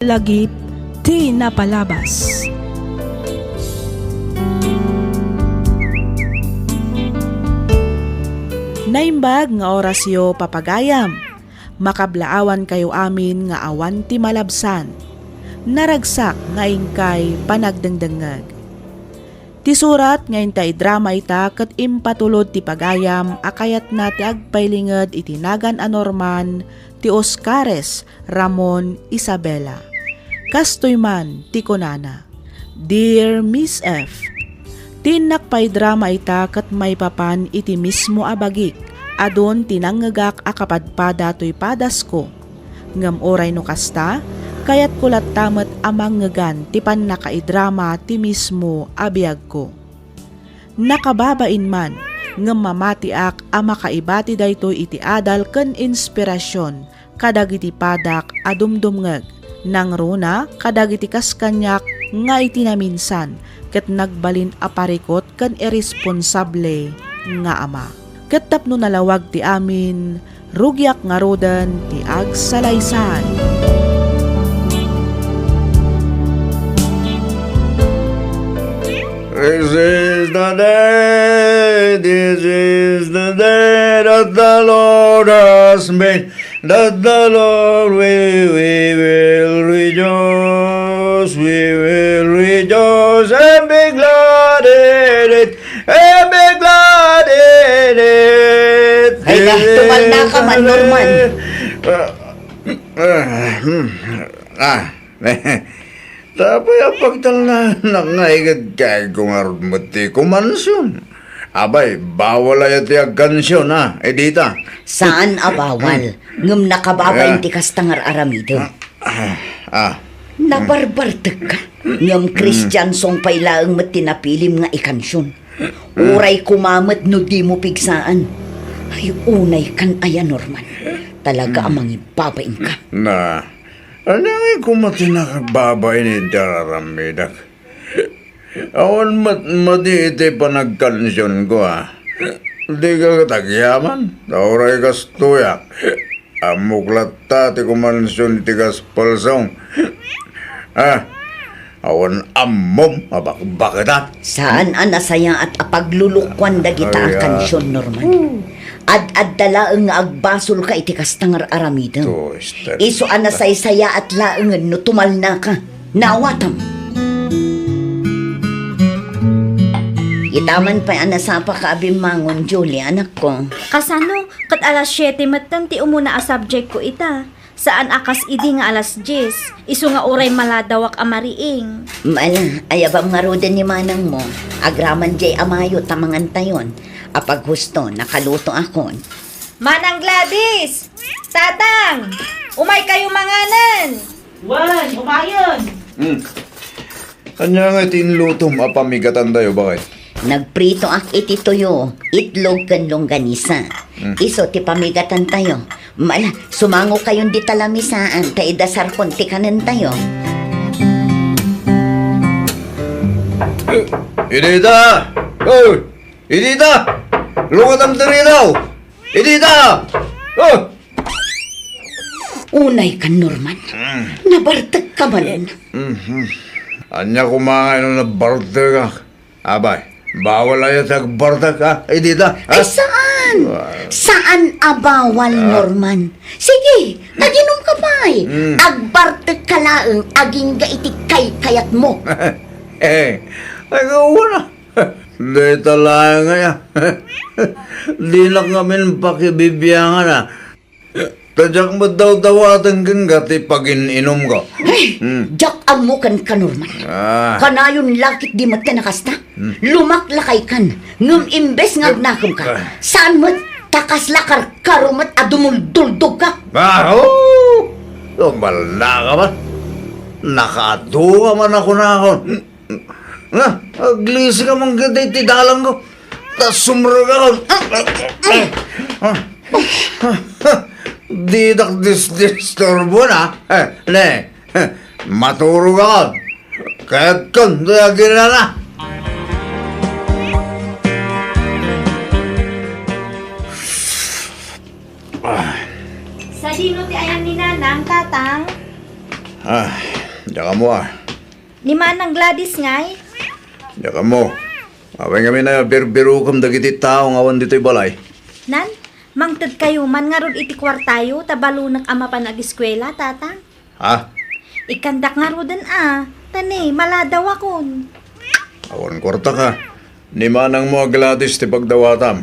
Lagip ti napalabas. Naimbag nga orasyo papagayam, makablaawan kayo amin nga awan ti malabsan, naragsak nga ingkay panagdengdengag. Ti surat nga intay drama ita ket impatulod ti pagayam akayat na ti agpaylinged itinagan a Norman ti Oscares Ramon Isabela. Kastoy man ti kunana. Dear Miss F, tinak pay drama ita ket may papan iti mismo abagik, adon tinanggagak akapadpada to'y padas ko. Ngam oray no kasta, kayat kulat tamat amang ngagan ti pan nakaidrama ti mismo abiyag ko. Nakababain man, ngam mamatiak ama kaibati daytoy iti adal ken inspirasyon kadagiti padak adumdumngeg, nang runa kadagiti kaskanyak nga itinaminsan ket nagbalin aparikot ken irresponsable nga ama. Ket tapno nalawag ti amin, rugyak nga roden ti agsalaysan. This is the day that the Lord has made, that the Lord we will rejoice and be glad in it, and be glad in it. Ay na, tumal na ka man, Norman. Tapos ang pagtalan na ngaigad kaya kung arumati kumansyon. Abay, bawal ay ati agansyon ha, edita. Saan abawal? Ngam nakababay ti kastangar aramido. Nabarbartag ka. Ngam Christian song pailaang mat tinapilim nga ikansyon. Uray kumamat no di mo pigsaan. Ay unay kan aya Norman. Talaga amang ibabain ka. Na, anong kumati nakababay ni dararamidak. Awan mati iti panagkansyon ko ha. Di ka katagyaman, nauray kastuya. Amuklat ta ti kumansyon ti kaspalsong. Awan amom, bakit ha? Saan anasaya at apaglulukwan dagita ang kansyon Norman. Ad dalaang nga agbasol ka iti kastangar aramido. Iso anasay-saya at laangan no tumal na ka. Nawatam. Itaman pa anasapa ka abimangon, Julie, anak ko. Kasano, kat alas 7 matan ti umuna a subject ko ita. Saan akas idi nga alas 10, iso nga oray maladawak amariing. Mala, ayabam nga roden ni manang mo. Agraman jay amayo tamangan tayon. Apag husto, nakaluto akon. Manang Gladys! Tatang! Umay kayo manganan! Wan, umayon! Kanya nga tinlutom apamigatan tayo, bakit? Nagprito ak iti tuyo, itlog kan longganisa. Iso ti pamigatan tayo. Mala, sumango kayon di talamisaan, kaidasar konti kanan tayo. Idita! Oh! Idita! Lungat ang tari daw! Idita! Oh! Unay ka, Norman. Nabartag ka man. Anya kumain na bartag ka. Abay, bawal ay tagbartag ka. Idita! Ay, saan? Saan abawal, Norman? Sige, naginom ka pa eh. Agbartag ka laang, aging gaiti kayat mo. Ay gawa na. Di talaga nga. Di na kami pakibibiyangan na. Tadyak mo daw dawatan kang gati pag ininom ko. Ay, jak amukan ka, Norman. Kanayon lakit di mat ka nakasta. Lumaklakay kan. Ngum imbes ngagnakom ka. Saan mat takas lakar karumat adumuldulдог ka. Oo! Tumala ka ba? Nakatu ka man ako na ako. Nga, aglisi ka mong ganda itidalang ko. Tas sumra ka ko. Di disturbo na. Ne, maturo ka ko. Kaya't kon, dagin na. Sa dino ti ayang ni Nanang, Tatang? Diyan ka mo Ni Manang Gladys ngay. Diyan ka mo. Away kami na birbirukam dagiti tao nga awan dito'y balay. Nan, mangtad kayo man nga rod iti kwartayo, tabalunak ama pa nag-eskwela, tatang. Ha? Ikandak nga rodan tani, maladaw akon. Awan kwarta ka. Ni manang mo Gladys ti pagdawatam.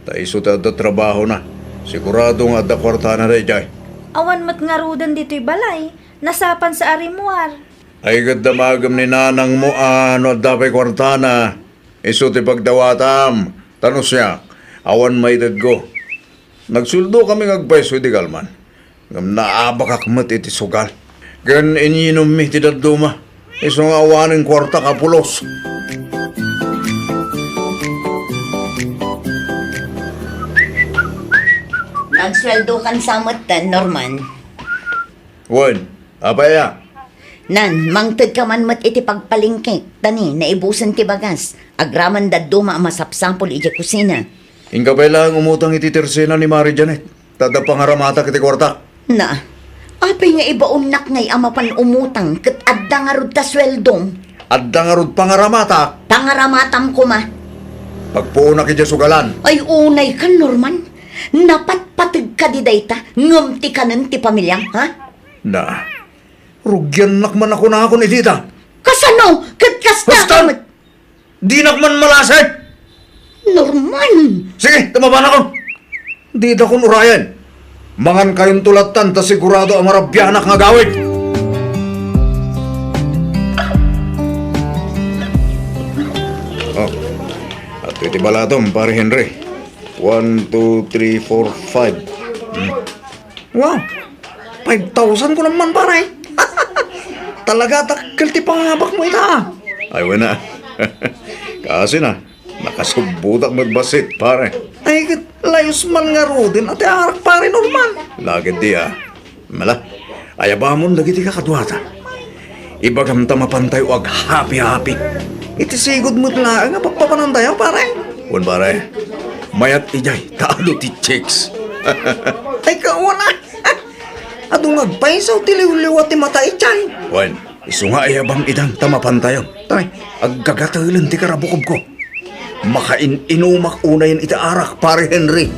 Taiso ta da trabaho na. Sigurado nga da kwarta na rin jay. Awan mat nga rodan dito'y balay, nasapan sa arimuar. Ay magam ni nanang mo ano dapay kwarta na. Iso ti pagdawatam. Tanong siya, awan may dadgo. Nagsuldo kami ngagpaiso di galman. Ngam naabak akmat iti sugal. Gan ininom mi ti daduma. Iso nga awaning kwarta kapulos. Nagsweldo kan samot Norman. Wan, apaya? Nan, mangtad ka man mat iti pagpalingkik. Tani, naibusan ti bagas. Agraman daduma masapsampol iti kusina. Ingka pa lang umutang iti tersena ni Mari Janet. Tada pangaramata kiti kwarta. Na, apay nga ibaunak ngay ama pan umutang kat adda nga rod ta sweldong. Adda nga rod pangaramata. Pangaramatam ko ma. Pagpuuna kiti sugalan. Ay unay ka, Norman. Napatpatid ka di dayta. Ngamti ka nun ti pamilyang, ha? Na, rugyan nakman ako na ako ni tita. Kasano? Katkasta ka Basta! mat. Di nakman malasay. Norman! Sige, tumaban ako. Di da ko nurayan. Mangan kayong tulatan ta sigurado ang marabyanak nga gawid. Oh, at iti balatong, pare Henry. 1, 2, 3, 4, 5. Wow, 5,000 ko naman pare. Talaga takkel ti pangabak mo ita. Ay, wala. Kasi na, nakasubutak magbasit, pare. Ay, layos man nga rodin at arak pare normal. Lagid di Mala, ayabamon lagi ti kakadwata. Ibagam ta mapantay wag happy-happy. Iti sigod mo't lang nga pagpapanandayaw, pare. Wan, pare. Mayat ijay, taado ti chicks. Ay, kawana. Adong agpaisaw ti liw-liw at ti mata ijay. Wan, iso nga ayabang idang tamapantayaw. Tay, aggagatalan ti karabukob ko. Makain-inumak una yan itaarak, pare Henry.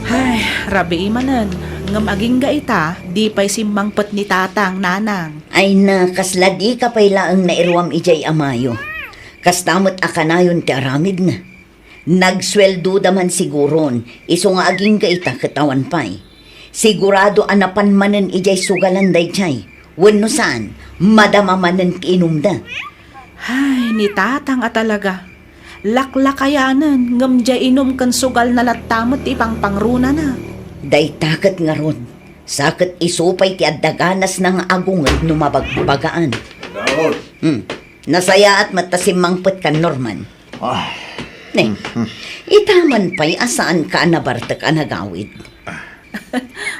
Ay, rabi imanan. Ngam aging ga ita, di pa'y simmangpot ni tatang nanang. Ay na, kasladi ka pa'y laang nairuam ijay amayo. Kastamot akanayon ti aramid na. Nagsweldo daman siguron, iso nga aging gaita katawan pa'y. Sigurado anapan manen ijay sugalan day chay. Wano saan, madama manen kiinumda. Ay, ni tatang talaga. Laklakayanan, ngam jay inom kan sugal na latamot ipang pangruna na. Day takat nga ron. Sakit isupay ti addaganas ng agungad numabagbagaan. Nasaya at matasimangpot ka, Norman. Ne, itaman pa'y asaan ka nabartak anagawid.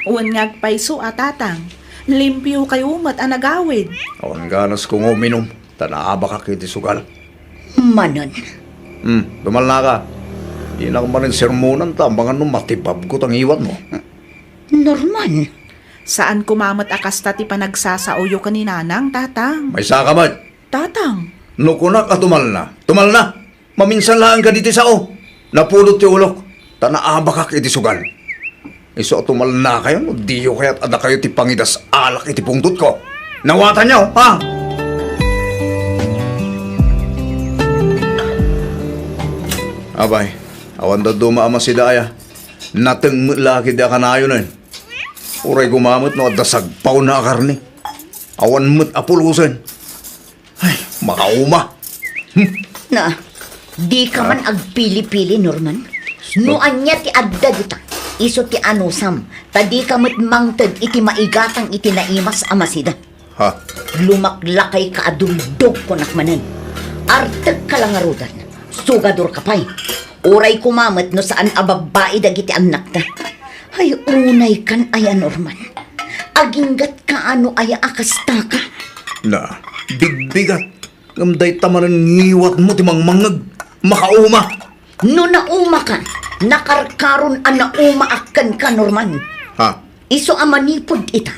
Uwan ngagpaiso tatang. Limpyo kayo mat anagawid. Awan ganas kong uminom. Tanaaba ka kiti sugal. Manon. Tumal na ka. Di na ko manin sermonan tambangan nung matipab ko tang iwan mo. Norman. Saan kumamat akasta ti panagsasauyo ka ni nanang, tatang? May sakamat. Tatang, Nukunak at tumal na. Tumal na. Maminsan lang ka diti sao. Napulot ti ulok. Tanaaba ka kiti sugal. Iso tumal na kayo. No, diyo kaya't ada kayo ti pangidas alak iti pungtut ko. Nawatan niyo, ha? Abay, awan da dumaama si Daya. Nateng laki da kanayo nun. Uray gumamot no at dasagpaw na akarni. Awan mo't apulusan. Ay, makauma. Na, di ka man agpili-pili, Norman. Nuan niya ti adda dita. Iso ti anusam. Tadi ka mangtad iti maigatang iti naimas amasida. Ha? Lumaklakay ka aduldog ko nakmanan. Artag ka lang arudan. Sugador ka pa'y. Uray kumamat no saan ababae dagiti anak ta. Ay unay kan aya Norman. Aginggat ka ano aya akasta ka. Na, bigbigat. Ngamday tamanan ngiwat mo ti mangmangag. Makauma. No nauma ka, Nakarkaron ana umaakan ka, Norman. Ha? Iso amanipod ita.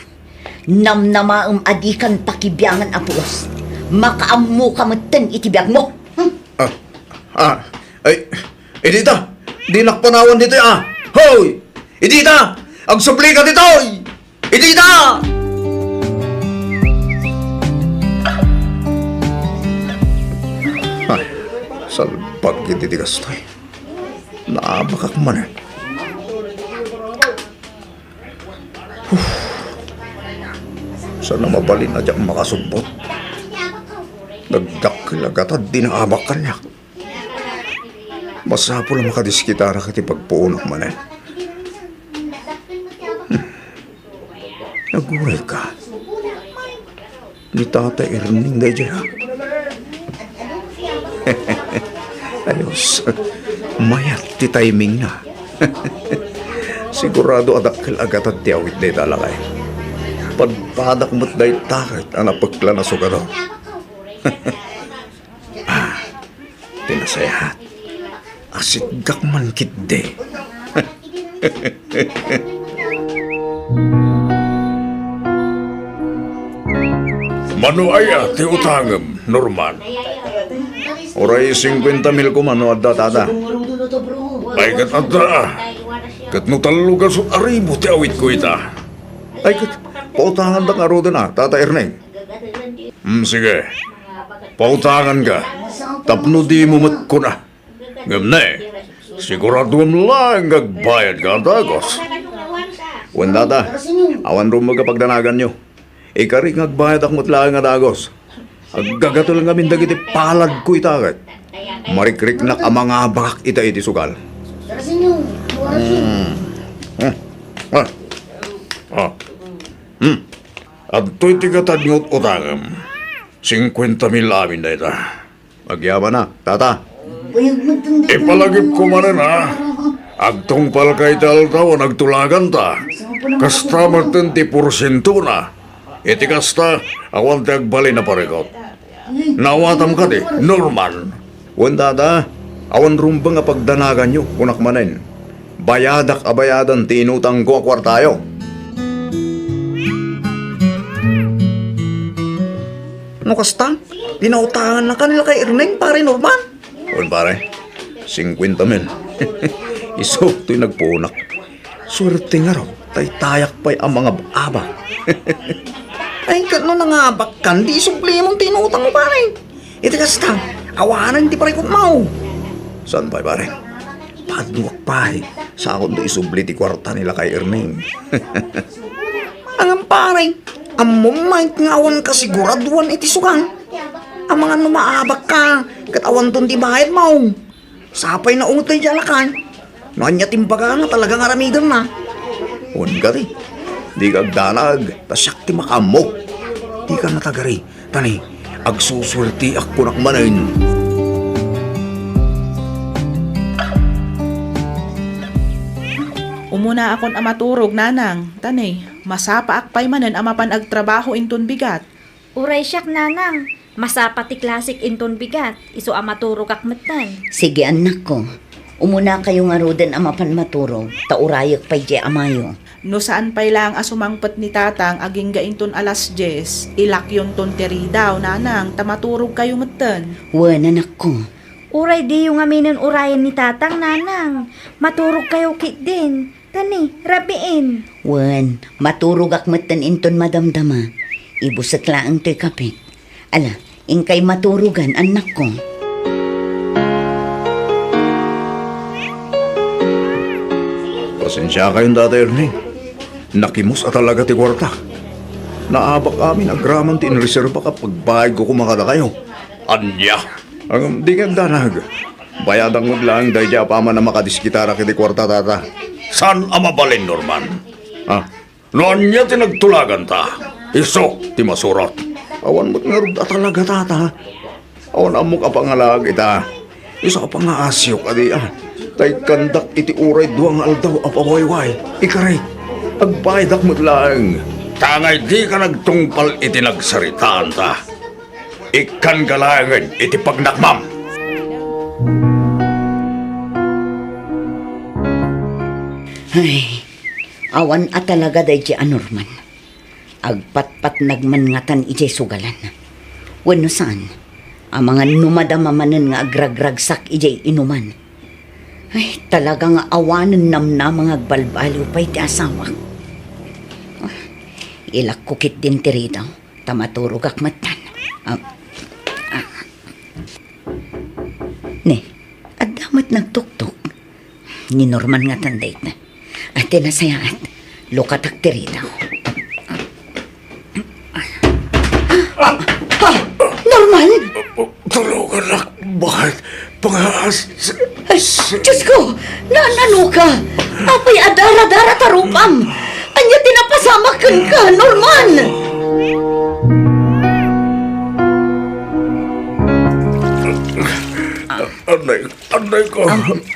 Namnamaam adikan pakibiyangan apos. Makaammo ka matan itibiyag mo. Ay, Edita! Di nakpanawan dito Hoy! Edita! Ang supli ka dito! Edita! Ay, salpag ititigas tayo. Naabakak man eh. Sana mabalin na diyang makasubbot. Nagdakilagatad din ang abak ka niya. Masapo lang makadiskitara ka ti pagpuunak man eh. Naguray ka. Ni Tata Erning na dyan ha. Ayos. Mayat ti timing na. Sigurado adakil agad at tiawit na italakay. Padpadak mo't na itakit ang napagla na sugaro. Tinasayahat. Asigak man kitde. Mano aya ti utangem, Norman? Oray 50 mil ko mano adda tata. Ay kat adda. Kat no talugan so aribo ti awit ko ita. Ay kat, pautangan da nga rodo na, Tata Erneng. Sige. Pautangan ka. Tapno di mo mat ko na. Ngam na sigurado lang gagbayad ka dagos. Wan tata, awan rin magkapagdanagan nyo. Ikari ngagbayad ak mutlaan nga dagos. Agagato lang kami dagiti palad ko itakit. Marikrik na ang mga bakak ita iti sugal. At to'y tigatad ngot utangem. 50 mil amin na ita. Magyaman na, tata. Ipalagip ko man na. Agtungpal kay taltaw nagtulagan ta. Kasta martin ti porsyento na. Iti kasta awan ti agbali na paregot. Nawatam ka di, Norman. Wan tata, awan rumbang nga pagdanagan nyo, kunak manin. Bayadak abayadan tinutang ko akwartayo. Ano kasta? Pinautangan na kanila kay Erneng, pare Norman. Wan pare, 50 mil. Isok to'y nagpunak. Swerte nga raw, tay-tayak pa'y ang mga aba. Ay, kano nangabak kan, di supli mong tinutang mo pare. Ito kasta, awanan di pare kong mau. Saan pa'y pare? Padluwak pa'y, sa akong do isubli ti kwarta nila kay Erneng. Ang pare, ang mumay ngawan ka siguraduan iti sukan. Ang mga numaabak ka, katawan ton ti bayad mo. Sapay na ungot tayo jalakan. Nanya timbaga na talagang aramigan na. Huwag ka di kagdanag, tasyak ti makamok. Di ka natagari, tani, agsusulti ako nakmanin. Umuna akon amaturog, nanang. Tani, masapa akpay manen amapan agtrabaho inton bigat. Uray siyak, nanang. Masapati klasik inton bigat. Iso amaturog akmatan. Sige anak ko. Umuna kayo nga roden amapan maturog. Taurayak pa'y di amayo. No saan pay lang asumangpet ni tatang aging gainton alas 10, ilak yun ton teri daw, nanang, tamaturog kayo meten. Wan anak ko. Uray di yung aminin urayan ni tatang, nanang. Maturog kayo kit din. Tani, rabiin. Wan, maturog akmatan inton madamdama. Ibusak laang to'y kapit. Ala, ingkay maturugan anak ko. Pasensya kayong Tata Erneng. Nakimos at talaga ti kwarta. Naabak amin agraman ti inreserba kapag bayad ko kumakada kayo. Anya. Ang di kagdanag. Bayadang maglaang dahi pa man na makadiskitara kiti kwarta tata. San amabalin, Norman? Ha? Noon niya tinagtulagan ta. Isok ti masurot. Awan mo't nga rugda talaga tata. Awan amok apangalag ita. Isa ka pa nga asyok adi Tay kandak iti uray duwang aldaw apawayway. Ikaray, agbaydak mo't lang. Tangay di ka nagtungpal iti nagsaritaan ta. Ikan galangan iti pagnakmam. Ay, awan at talaga day di anorman. Agpat-pat nagmangatan iti sugalan. Wano saan? Ang mga numadamamanan nga agragragsak iti inuman. Ay, talaga nga awanan na mga agbalbaliw pa iti asawa. Ilakukit din ti rito. Tamaturog akmatan. Ne, at damat nagtuktok. Ni Norman nga tanday na. At tinasayaan, lukatak ti rito. Norman! Tulungan lang. Bakit? Pangaas. Ay, Diyos ko! Nanano ka? Apay adara-dara tarupam! Anya tinapasamakan ka, Norman! Anay ko.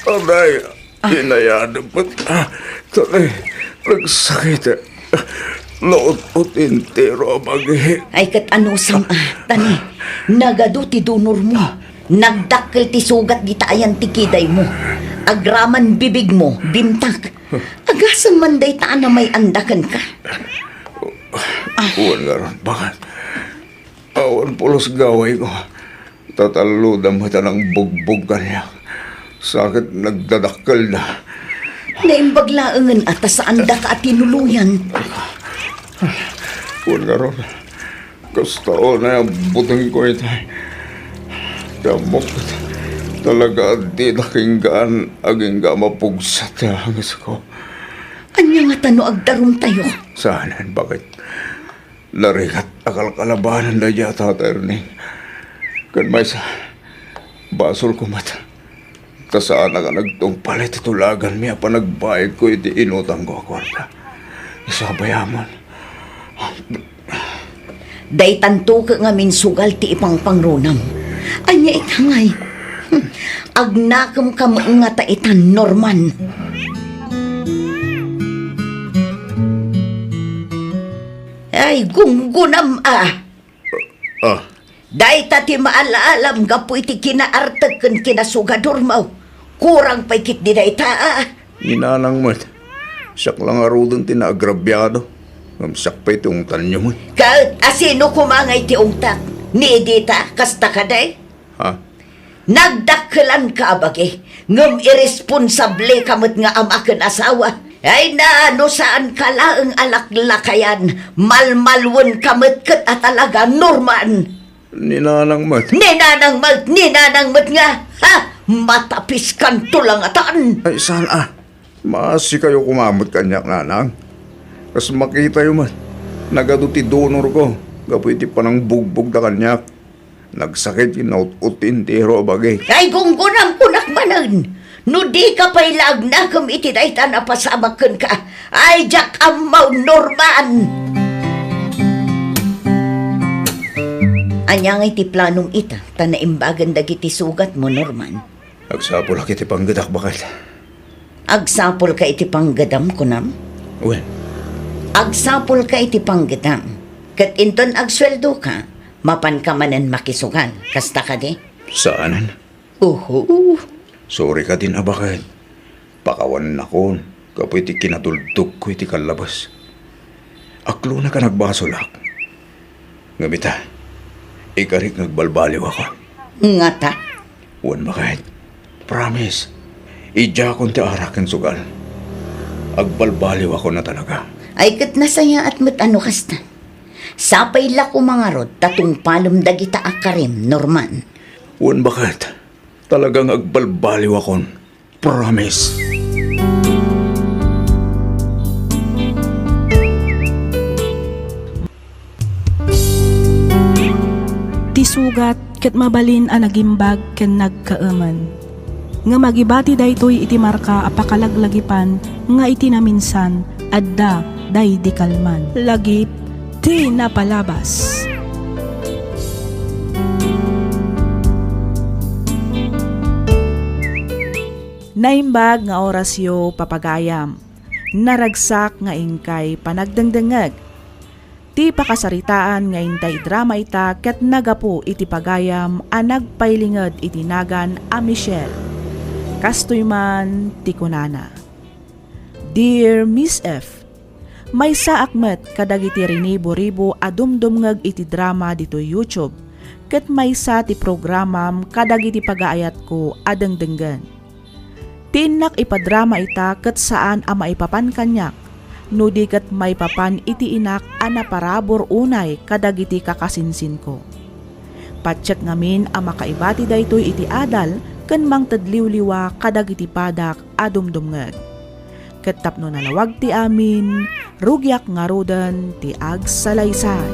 Anay. Hinayaan ba't? Tanay, nagsakit. Loot intero magi. Ay kat ano sam tani, nagado ti dunor mo. Nagdakkel ti sugat di taayan ti kiday mo. Agraman bibig mo, bimtak. Agasan man day taan na may andakan ka. Uwan nga ron. Bakit? Awan pulos gaway ko. Tataludam kita ng bugbog kanya. Sakit nagdadakkel na. Naimbaglaangan at saan da ka at tinuluyan. Uwan nga ron. Kastao na yung buting ko ito. Damok talaga di nakinggaan aging ga mapugsat na hangis ko. Anya nga tano agdarum tayo. Saanan, bakit? Larigat akal kalabanan na yata terning. Kan may sa basol ko mata. Kasaan nga nagtungpalit itulagan miya pa nagbayad ko iti inutang ko akwarta. Isabayaman. Day tanto ka nga minsugal ti ipang pangrunam. Anya itangay. Agnakam ka nga taitan, Norman. Ay, gunggunam Day tati maalaalam gapo iti kinaartag kan kinasugador mo. Kurang pa ikit di day ta Inanang mo. Siyak lang arudon tinaagrabyado. Mamsak pa itong tanyo mo. Ka, asino kumangay ti ungtak? Ni Edita, kasta ka day? Ha? Nagdakkelan ka abagi. Ngam irresponsable kamot nga amakan asawa. Ay na ano saan ka laang alaklakayan. Malmalwon kamot kat at talaga, Norman. Ninanang mat. Ninanang mat nga. Ha? Matapis kan tulang atan. Ay, saan Maasi kayo kumamot kanyak nanang. Kas makita yung mat. Nagado ti donor ko. Gapoy ti panang bugbog da kanyak. Nagsakit inaut-utin ti hero bagay. Ay gunggunam kunak manan. No di ka pa'y lagna kum itidayta na pasamakan ka. Ay jak amaw, Norman. Anyang iti planong ita, tanaimbagan dagiti sugat mo, Norman. Agsapol ak iti panggadak bakit? Agsapol ka iti panggadam ko nam? Wen, Agsapol ka iti panggadam. Kat inton agsweldo ka, mapan ka manan makisugan. Kasta ka di? saanan? Sorry ka din bakit? Pakawan na ko. Kapoy iti kinatuldok ko iti kalabas. Aklo na ka nagbasolak. Ngamita, ikarik nagbalbaliw ako. Nga ta? Wan bakit? Promise. Ija akong ti arakan sugal. Agbalbaliw ako na talaga. Ay kat nasaya at matano kasta. Sapay la ko mga rod, tatong palom dagita akarim, Norman. Wan bakit? Talagang agbalbaliw akon. Promise. Tisugat ket mabalin a nagimbag ken nagkaaman. Nga magibati daytoy iti marka apakalaglagipan nga iti naminsan adda day di kalman. Lagip ti napalabas. Naimbag nga orasyo papagayam. Naragsak nga ingkay panagdangdangag. Ti pakasaritaan nga intay drama ita ket nagapu iti pagayam a nagpaylinged iti nagan a Michelle. Kastoy man ti kunana. Dear Miss F, may saakmet kadagiti rinibo-ribo adumdumngag iti drama dito YouTube, ket may sa ti programam kadagiti pagaayat ko adengdenggan. Tinak ipadrama ita ket saan a maipapan kanyak, no di ket maipapan iti inak a naparabor unay kadagiti kakasinsin ko. Patsyak ngamin a makaibati daytoy iti adal ken mangtadliwliwa kadagiti padak adumdumngag. Ket tapno nalawag ti amin, rugyak nga rodan ti agsalaysay.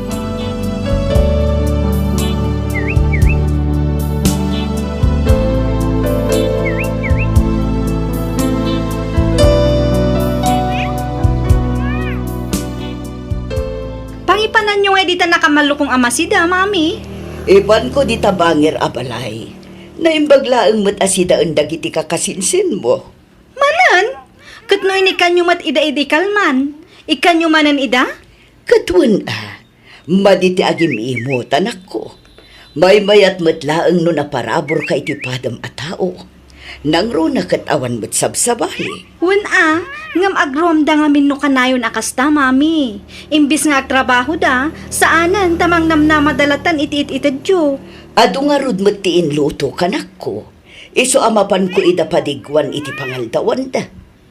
Pangipanan nyo nga dita nakamalukong amasida, mami. Iban ko di tabangir abalay. Naimbaglaang mat asidaan dagiti kakasinsin mo. Manan? Kat no inikan nyo mat ida-idikal man. Ikan nyo manan ida? Katwan maditi agim imo tanak ko. May mayat matlaang no naparabor ka iti padam a tao. Nang ro na katawan mat sabsabali. Wen ngam agromda nga minno kanayon akasta, mami. Imbis nga agtrabaho da, saanan tamang namnamadalatan iti-it-itad jo. Ado nga rod mat tiin luto kanak ko. Iso amapan ko ida padigwan iti pangaldawan da.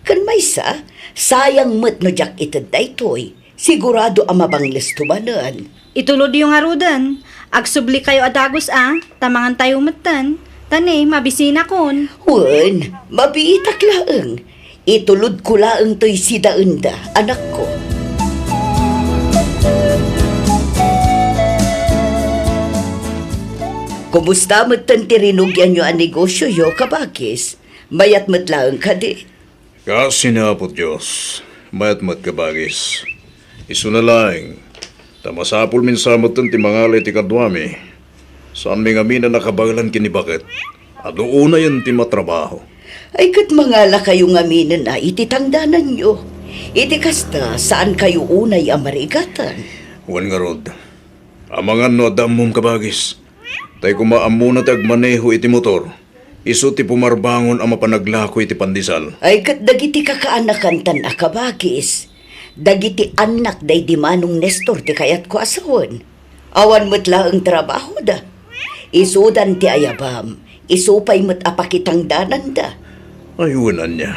Kan may sayang mat no jak itad daytoy. Sigurado amabangles tumanan. Itulod yung arudan. Agsubli kayo adagos tamangan tayo matan. Tane, mabisina kon. Wen, mabiitak laeng. Itulod ko laeng to'y sidaenda, anak ko. Kumusta matan tirinugyan nyo ang negosyo yo, kabakis? Mayat matlaeng ka di. Kasinapot Diyos, mayat-mat kabagis. Isu na lang, tamasapul min samatan ti mangalay ti kadwami. Saan may ngamin na nakabagalan kinibakit? Ado una yan ti matrabaho. Ay kat mangala kayo ngaminan na ititangdanan nyo. Iti kasta saan kayo unay amarigatan. Wan nga rod, amangan no adamom kabagis. Tay kumaamuna ti agmaneho iti motor. Isu ti pumarbangon ang mapanaglako iti pandisal. Ay kat dagiti kakaanakan tan akabagis. Dagiti anak day di manong Nestor ti kayat ko asawan. Awan mo't laang trabaho da. Isudan ti ayabam. Isupay mo't apakitang danan da. Ayunan niya.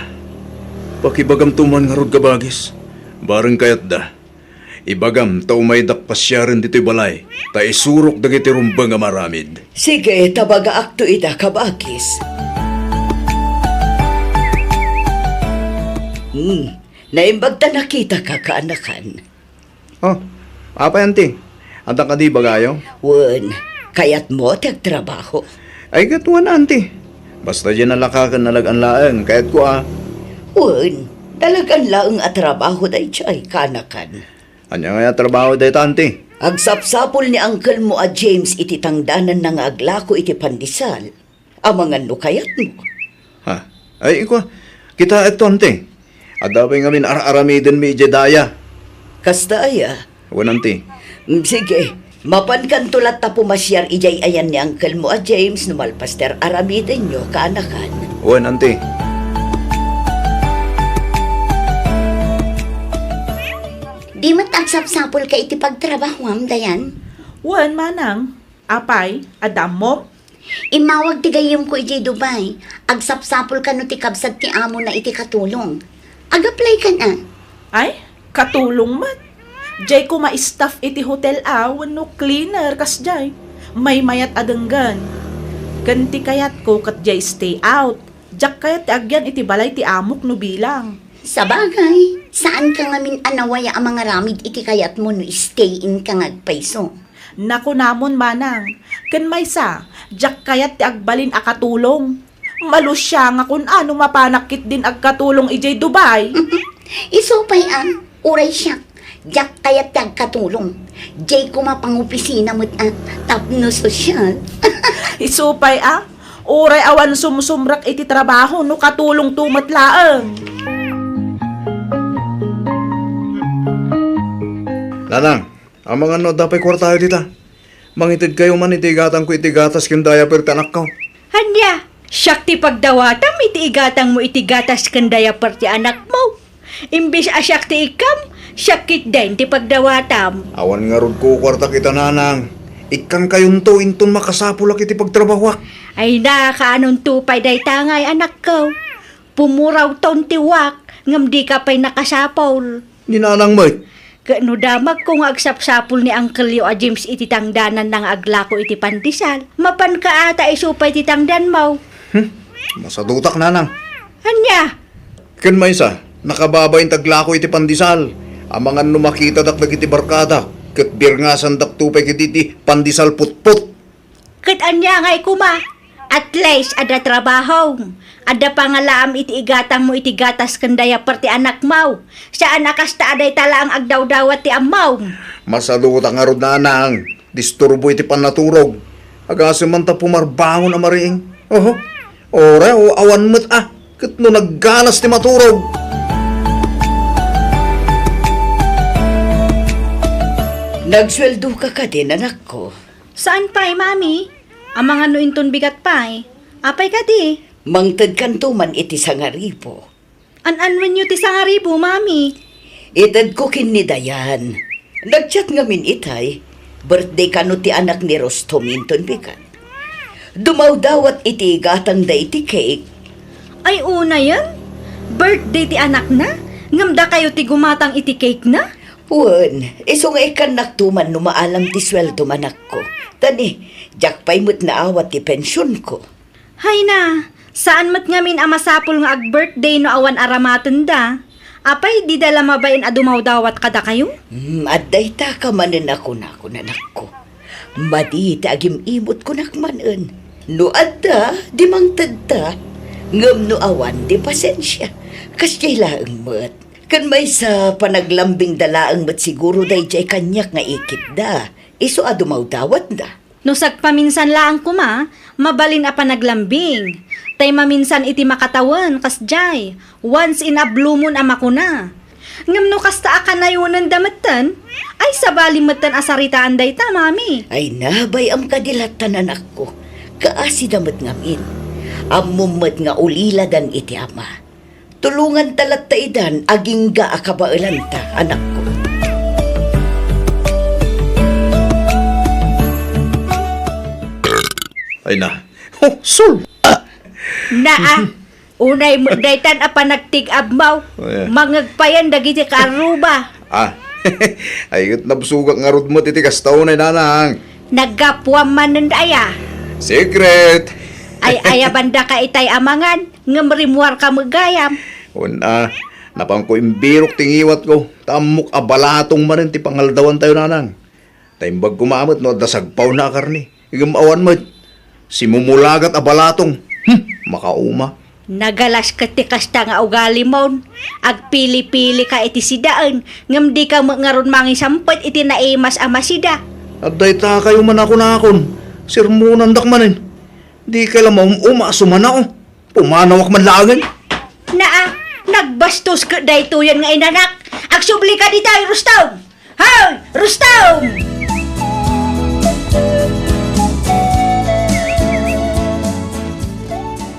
Pakibagam tuman nga rod kabagis. Bareng kayat da. Ibagam tao may dakpasyaran dito'y balay. Ta isurok dagiti rumbang nga maramid. Sige, tabaga akto ida kabagis. Naimbag ta nakita ka kaanakan. Oh, apa yan ti? Anta ka di bagayo? Wen, kayat mo tagtrabaho. Ay katuan anti. Basta dyan nalakakan nalagan laeng, kayat ko Wen, talagang laang at trabaho day chay kanakan. Anya nga trabaho day tanti. Agsapsapol ni uncle mo a James iti tangdanan na nga aglako iti pandisal. Amangan no kayat mo. Ha? Ay iko, kita ito anti. Adapay ngamin aramiden mi Jedaya. Kasta aya. Wananti. Sige, mapan kan tulat ta pumasyar ijay ayan ni uncle mo a James no malpaster aramiden nyo kaanakan. Wananti. Di mat agsapsapol ka iti pagtrabahoam, dayan. Wan manang, apay, adam mo? Imawag ti gayem ko iti Dubai. Agsapsapol ka no ti kabsat ti amo na iti katulong. Agaplay ka na. Ay, katulong man. Jay ko ma-staff iti hotel no cleaner kas jay. May mayat adenggan. Ganti kayat ko kat jay stay out. Jak kayat ti agyan iti balay ti amok no bilang. Sa bagay, saan ka ngamin anawaya ang mga ramid iti kayat mo no stay in ka ngagpaiso? Naku namon manang, ken maysa, jak kayat ti agbalin akatulong. Malusya nga kun ano mapanakit din agkatulong ijay Dubai. Isupay uray siya. Jak kayat ti agkatulong. Jay kumapangopisina mo't tapno sosyal. Isupay uray awan sumsumrak iti trabaho no katulong tumatlaeng. Nanang, ang mga no dapay kwartayo dita. Mangitid kayo man itigatang ko itigatas kindaya per tanak ko. Hanya, siyak ti pagdawatam iti igatang mo iti gatas kandaya parti anak mo. Imbis asyak ti ikam, syakit din ti pagdawatam. Awan nga rod ko kwarta kita nanang. Ikan kayon to inton makasapula kiti pagtrabaho. Ay na, kaanong tupay day tangay anak ko. Pumuraw ton tiwak, ngam di ka pa'y nakasapol. Ni nanang mo. Kano damag kung agsapsapol ni Uncle Yo a James iti tangdanan ng aglako iti pandisal. Mapan ka ata isupay iti tangdan mo. Masadutak nanang. Anya? Ken maysa, nakababay taglako iti pandisal. Amangan no makita dak dagiti barkada. Ket birngasan dak tupay kiti pandisal putput. Kat anya ngay kuma. At least ada trabaho. Ada pangalaam iti igatang mo iti gatas kandaya perti anak mau. Saan akasta aday tala ang agdaw-dawat ti amaw. Masadutak nga rod nanang. Disturbo iti panaturog. Agasi man ta pumarbangon na mariing. Oho. Ora o awan met ket no nagganas ti maturog. Nagsweldo ka din, anak ko. Saan pa'y, mami? Amang ano inton bigat pa'y. Apay ka di. Mangtad kanto man iti sangaripo. An-anwen nyo ti sangaribo, mami. Itad ko kinidayan. Nagchat ngamin itay. Birthday kano ti anak ni Rostom inton bigat. Dumaw dawat iti gatang da iti cake. Ay una yan? Birthday ti anak na? Ngamda kayo ti gumatang iti cake na? Wan, iso nga ikan naktuman numaalam ti sweldo manak ko. Tani, jakpay mo't naawat ti pensyon ko. Hay na, saan mat ngamin amasapol nga ag-birthday no awan aramaten da? Apay, di dala mabain adumaw dawat kada kayo? Adday ta ka manen ako nanak ko. Madi ta agim imot ko nakmanen. No adda, di mangtad ta. Ngam no awan, di pasensya. Kasyay laang mat. Kan may sa panaglambing dalaang mat siguro day jay kanyak nga ikit da. Iso adumaw dawat da. No sagpaminsan laang kuma, mabalin a panaglambing. Tay maminsan iti makatawan, kasjay. Once in a blue moon a makuna. Ngam no kasta akanayunan damatan, ay sabali matan asaritaan day ta, mami. Ay nabay am kadilatan anak ko. Kaasi damat ngamin. Amumat nga ulila dan iti ama. Tulungan talat ta idan aging ga akabailan ta, anak ko. Ay na. Oh, sul! Naa, unay mo daytan a panagtig-ab mau. Yeah. Mangagpayan dagiti karuba. Ayot na busugak nga rod mo titikas taon ay nanang. Naggapuam man ng daya. Secret! Ay banda ka itay amangan, ngamrimuar ka magayam. Una, napang ko imbirok tingiwat ko. Tamok abalatong man ti pangaldawan tayo nanang. Taimbag kumamot no, dasagpaw na karni. Igamawan mo, simumulagat abalatong. Makauma. Nagalas ka ti kasta nga ugali mo. Agpili-pili ka iti sidaan, ngam di ka ngaron mangi sampet iti naimas amasida. At day ta kayo man ako nakon. Sirmunan dakmanin. Di ka lang umasuman ako. Pumanawak man lagan. Naa, nagbastos ka dayto yan nga inanak. Agsubli ka di tayo, Rustom! Hoy, Rustom!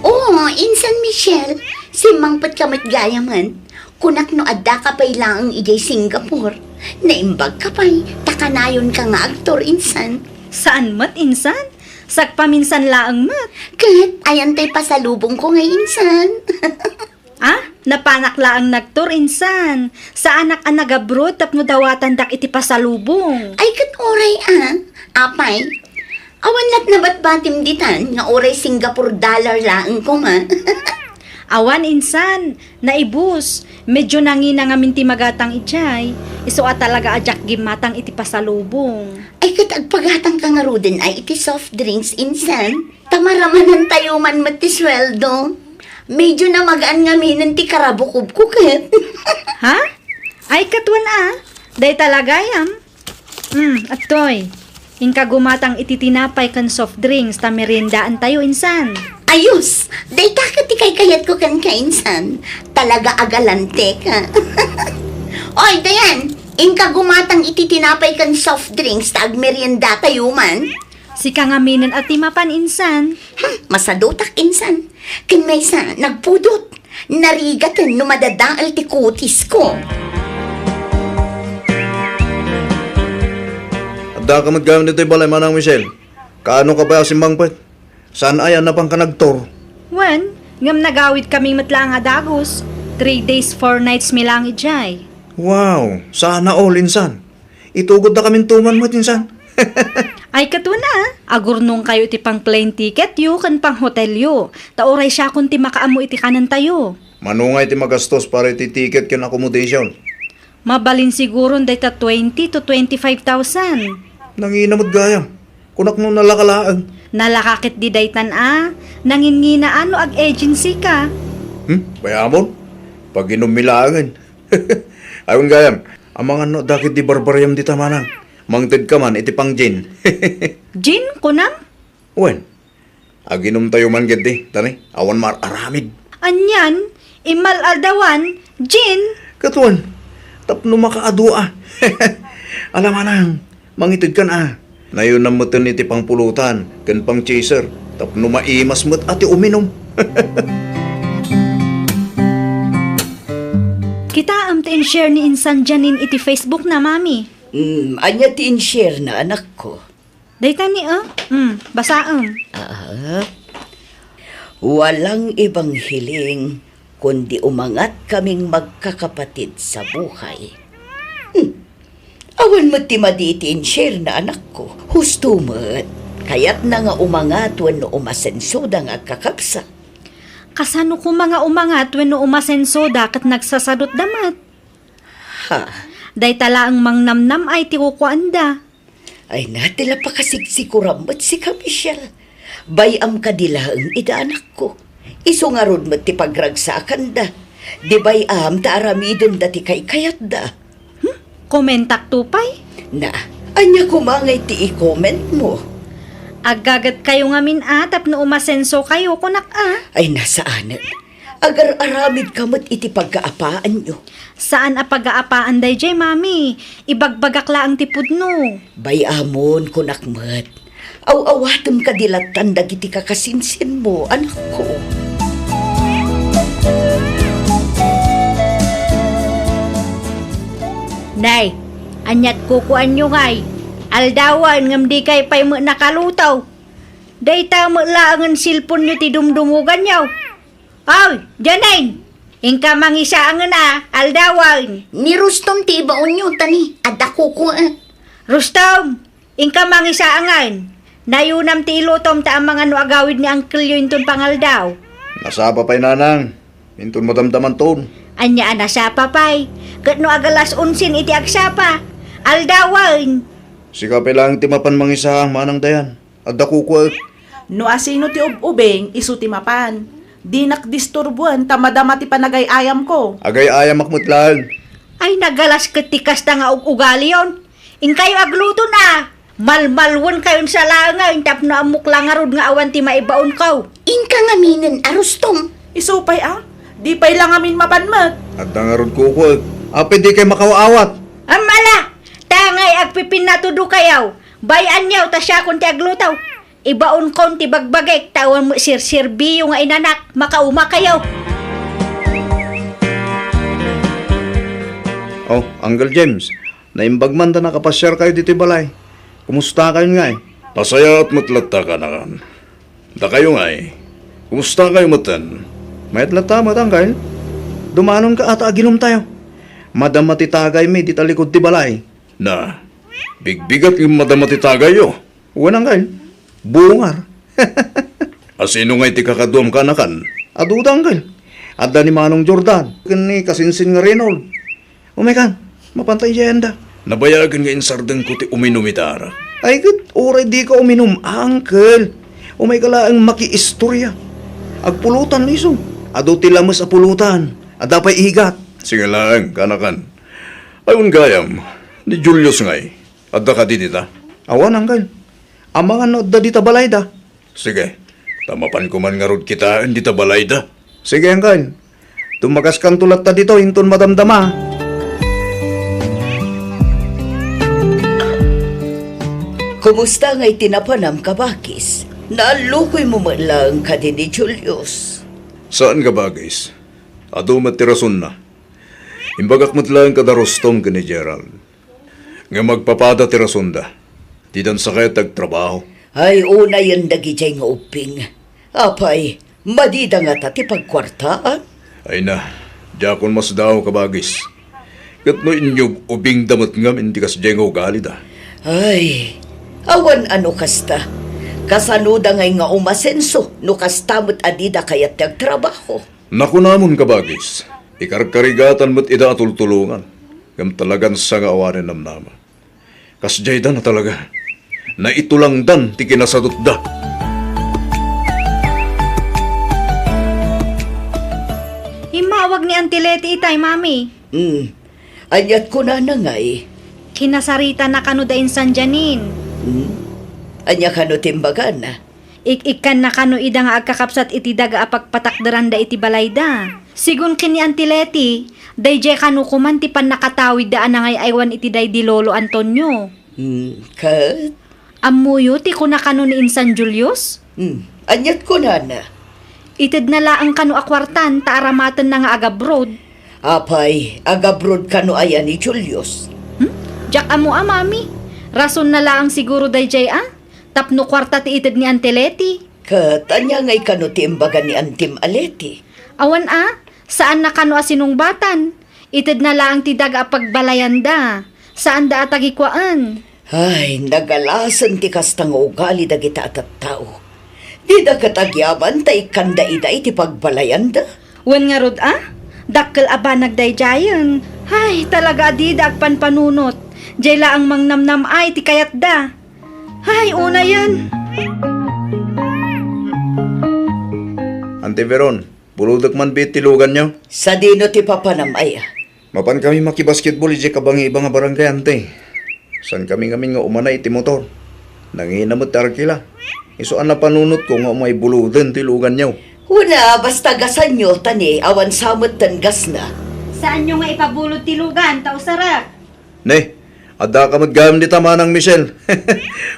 Oo, Insan Michelle, si Mangpat kamat gayaman. Kunak no adda ka pa'y laang ijay Singapore. Naimbag ka pa'y, takanayon ka nga aktor, Insan. Saan mat, insan? Sagpaminsan laang mat. Kat, ayan tay pasalubong ko nga, Insan. Napanakla ang nagtur, insan. Sa anak ang nagabrod, tapno dawatan dak iti pasalubong. Ay, kat oray Apay, awan lat na ba't batim ditan, nga oray Singapore dollar laang ko nga. Awan, insan. Naibus. Medyo nangina nga minti magatang ijay. Iso talaga ajak gimatang iti pasalubong. Ay, kat agpagatang ka nga rudin ay iti soft drinks, Insan. Tamaramanan tayo man matisweldo. Medyo na magaan nga minan ti karabukub ko kat. Ha? Ay, katwan Day talaga yam. Atoy. Ingka gumatang iti tinapay kan soft drinks, ta meriendaan tayo, insan. Ayos! Day takat ti kay kayat ko kan kainsan. Talaga agalante ka. Oy, Dayan! Ingka gumatang iti tinapay kan soft drinks, ta agmerienda tayo man. Si kangaminan at timapan, insan. Masadutak, Insan. Kin may sa, nagpudot. Narigatan no madadaal ti kutis ko. Adda ka maggamit nito'y balay, Manang Michelle. Kaano ka ba simbang pet? Saan ayan na pang kanagtor? Wen, ngam nagawid kaming matlang nga dagos. 3 days, 4 nights milang ijay. Wow, sana all insan. Itugod na kaming tuman mo, insan. Ay katuna, agurnong kayo iti pang plane ticket yu kan pang hotel yu. Tauray siya kung ti makaamo iti kanan tayo. Manungay ti magastos para iti ticket kin accommodation. Mabalin siguro dayta 20 to 25,000. Nanginamot gayam. Kunak nung nalakalaan. Nalakakit di daytan nangingina ano ag agency ka. Bayamon? Pag inumilangan. Ayun gayam, ang mga no, dakit di barbaryam di tamanang. Mangted ka man, iti pang gin. Jin, kunam? Wen, aginom tayo man gedi, tani, awan aramid. Anyan, imal aldawan, Jin. Katuan, tapno makaadua. Alam manang, mangitid ka na. Nayon na mutin iti pang pulutan, kan pang chaser, tapno maimas mo't ati uminom. Kita am tin share ni insan janin iti Facebook na, mami. Anya ti in-share na anak ko. Dayta ni basaam. Walang ibang hiling kundi umangat kaming magkakapatid sa buhay. Awan mo ti madi iti in-share na anak ko. Husto mo't. Kaya't na nga umangat wano umasensoda nga kakabsa. Kasano ko mga umangat when no umasenso dakat nagsasadot damat. Ha? Day tala ang mangnamnam ay tikukuanda. Ay natila pa kasigsikuramat si Michelle. Bayam kadila ang ida anak ko. Iso nga rod mo ti pagragsakan da. Di bayam ta aramidon dati kay kayat da. Komentak tupay. Na, anya kumangay ti i-comment mo. Agagat kayo nga minatap no umasenso kayo kunak Ay nasaanan. Agar aramid kamot iti pagkaapaan nyo. Saan a pag-aapaan day jay, mami? Ibagbagakla ang tipod no. Bayamon kunakmat. Aw-awatom kadilatan dagiti kakasinsin mo, anak ko. Nay, anyat kukuan nyo ngay. Aldawan ngam di kay pay mo nakalutaw. Day tamo laangan silpon nyo ti dumdumugan nyo. Ay, Janain! Ingka mangisaangan aldawan. Ni Rustom ti ibaon nyo, tani. Adako ko Rustom! Ingka mangisaangan. Nayunam ti ilutom ta ang mga no agawid ni Uncle yun ton pangaldaw. Nasapa pa'y nanang. Intun mo damdaman ton. Anya anasapa pay. Kat no agalas unsin iti agsapa. Aldawan. Sikapay lang timapan mangisahang manang dayan. Adda kukuat. No asino ti ubeng, isu ti mapan. Di nakdisturbuan, tamadama ti panagay-ayam ko. Agay ayam makmutlan. Ay nagalas ketikas ta nga ugali yon. In kayo agluto na. Malmalwan kayon sa langaw. Tap na amok langarod nga awan ti maibaon kaw. Inka nga minin, Rustom. Isupay di pay lang amin mapanmat. Adda nga ron kukuat. Ape di kay makawaawat. Amala! Tangay agpipin na tudo kayaw. Bayan yaw ta siya kung ti aglutaw. Ibaon kon ti bagbagek tawan mo sir-sirbiyo nga inanak. Makauma kayaw. Oh, Uncle James. Naimbagman ta nakapasyar kayo dito balay. Kumusta kayo nga Pasaya at matlata ka na kan. Da kayo nga Kumusta kayo matan? May atlata mo tanggal. Dumanon ka ata aginom tayo. Madam matitagay mi di talikod ti balay. Na, bigbigat yung madamatitagay yo. Uwan anggal. Bungar. Asino nga iti kakaduam ka na kan? Aduda anggal. Adda ni Manong Jordan. Kani kasinsin nga Reynold. Umekan, mapantay jenda. Nabayagan nga insardeng ko ti uminumitara. Ay kat, oray di ka uminom, uncle. Umay kala ang maki-istorya. Agpulutan liso. Ado tilamas a pulutan. Adapay igat. Sige lang, kanakan. Ayun gayam, ni Julius ngay. Adda ka ditita. Awan, uncle. Ang mga da dita balay da. Sige, tamapan ko man nga rod kita, hindi ta balay da. Sige, uncle. Tumagas kang tulat ta dito, hinton madamdama. Kumusta nga'y tinapanam ka, Bakis? Naalukoy mo man lang ka din ni Julius. Saan ka ba, guys? Adumat ti rason na. Imbagak mo't lang kada Rostom ka ni Gerald. Nga magpapada ti rason da. Di dan sakit agtrabaho. Ay, una yan dagi jay nga uping. Apay, madida nga tati pagkwartaan. Ay na, diakon mas daw kabagis. Kat no inyog ubing damot ngam hindi kas diyang ugali da. Ay, awan ano kasta. Kasanuda ngay nga umasenso, no kastamot adida kayat nagtrabaho. Naku namon kabagis. Ikarkarigatan mo't ida atultulungan. Ngam talagan sa nga awanin namnama. Kas jay da na talaga. Na ito lang dan ti kinasadot da. Himawag ni Auntie Leti itay, Mami. Anyat ko na ngay. Kinasarita na kano da insan Janin. Anya kano timbagan na. Ikan na kano ida nga agkakapsat iti daga apagpatakdaran da iti balay da. Sigun kini Auntie Leti, dayjay kano kuman ti pan nakatawid daan na ngay aywan iti day di Lolo Antonio. Kat? Amuyo ti kuna kano ni insan Julius? Anyat ko na. Itid na laang kano akwartan ta aramatan na nga agabroad. Apay, agabrod kano ayan ni Julius. Jak amo Mami. Rason na laang siguro dayjay Tapno kwarta ti itid ni Auntie Leti. Kat, anya ngay kano timbagan ni Antim Aleti. Awan saan na kano asinungbatan? Itid na laang ti daga pagbalayan da. Saan da atagikwaan? Ay, nagalasan ti kastang ugali da kita at tao. Di da katagyaman ta ikanda ida iti pagbalayan da. Wan nga rod Dakkel aba nagdayjayan. Ay, talaga di da agpanpanunot. Jay laang mangnamnam ay ti kayat da. Ay, una yan. Ante Veron, buludak man bitilugan nyo. Sa dino ti papanamay. Mapan kami makibasketball ije kabangi ibang nga barangay ante. San kami ngamin nga umanay iti motor. Nanginamot tarkila. Isuan na panunot ko nga umay buludan tilugan nyo. Una, basta gasan nyo, tani, awan samot tan gas na. Saan nyo nga ipabulot tilugan, tausarak? Ne, ada ka maggamit ni Tamanang Michelle.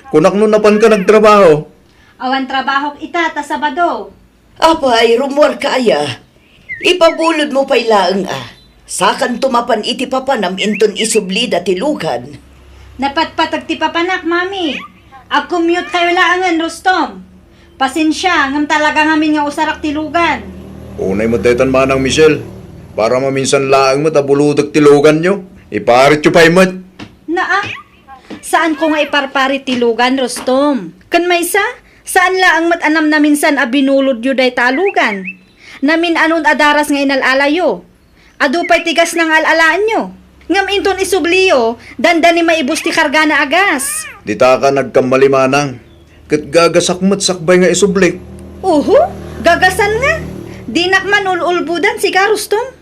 Kunak nun napan ka nagtrabaho. Awan trabaho ita, ta Sabado. Apay, rumor ka aya. Ipabulod mo pa'y laang Sakan tumapan iti papanam inton isublida tilugan. Napatpatag ti papanak, Mami. Ag-commute kayo laangan, Rostom. Pasensya, ngam talaga ngamin nga usarak tilugan. Unay mo detan Manang Michelle. Para maminsan laang mo tabuludak tilugan nyo. Iparit yung paimat. Saan ko nga iparpari tilugan, Rostom? Kan maysa? Saan laang matanam na minsan abinulod yu day talugan? Namin anon adaras nga inalalayo. Adu pa'y tigas ng alalaan nyo. Ngam inton isubliyo, dandani maibus ti karga na agas. Dita ka nagkamali Manang. Kat gagasakmat sakbay nga isublik. Gagasan nga. Dinak man ululbudan si ka, Rostom.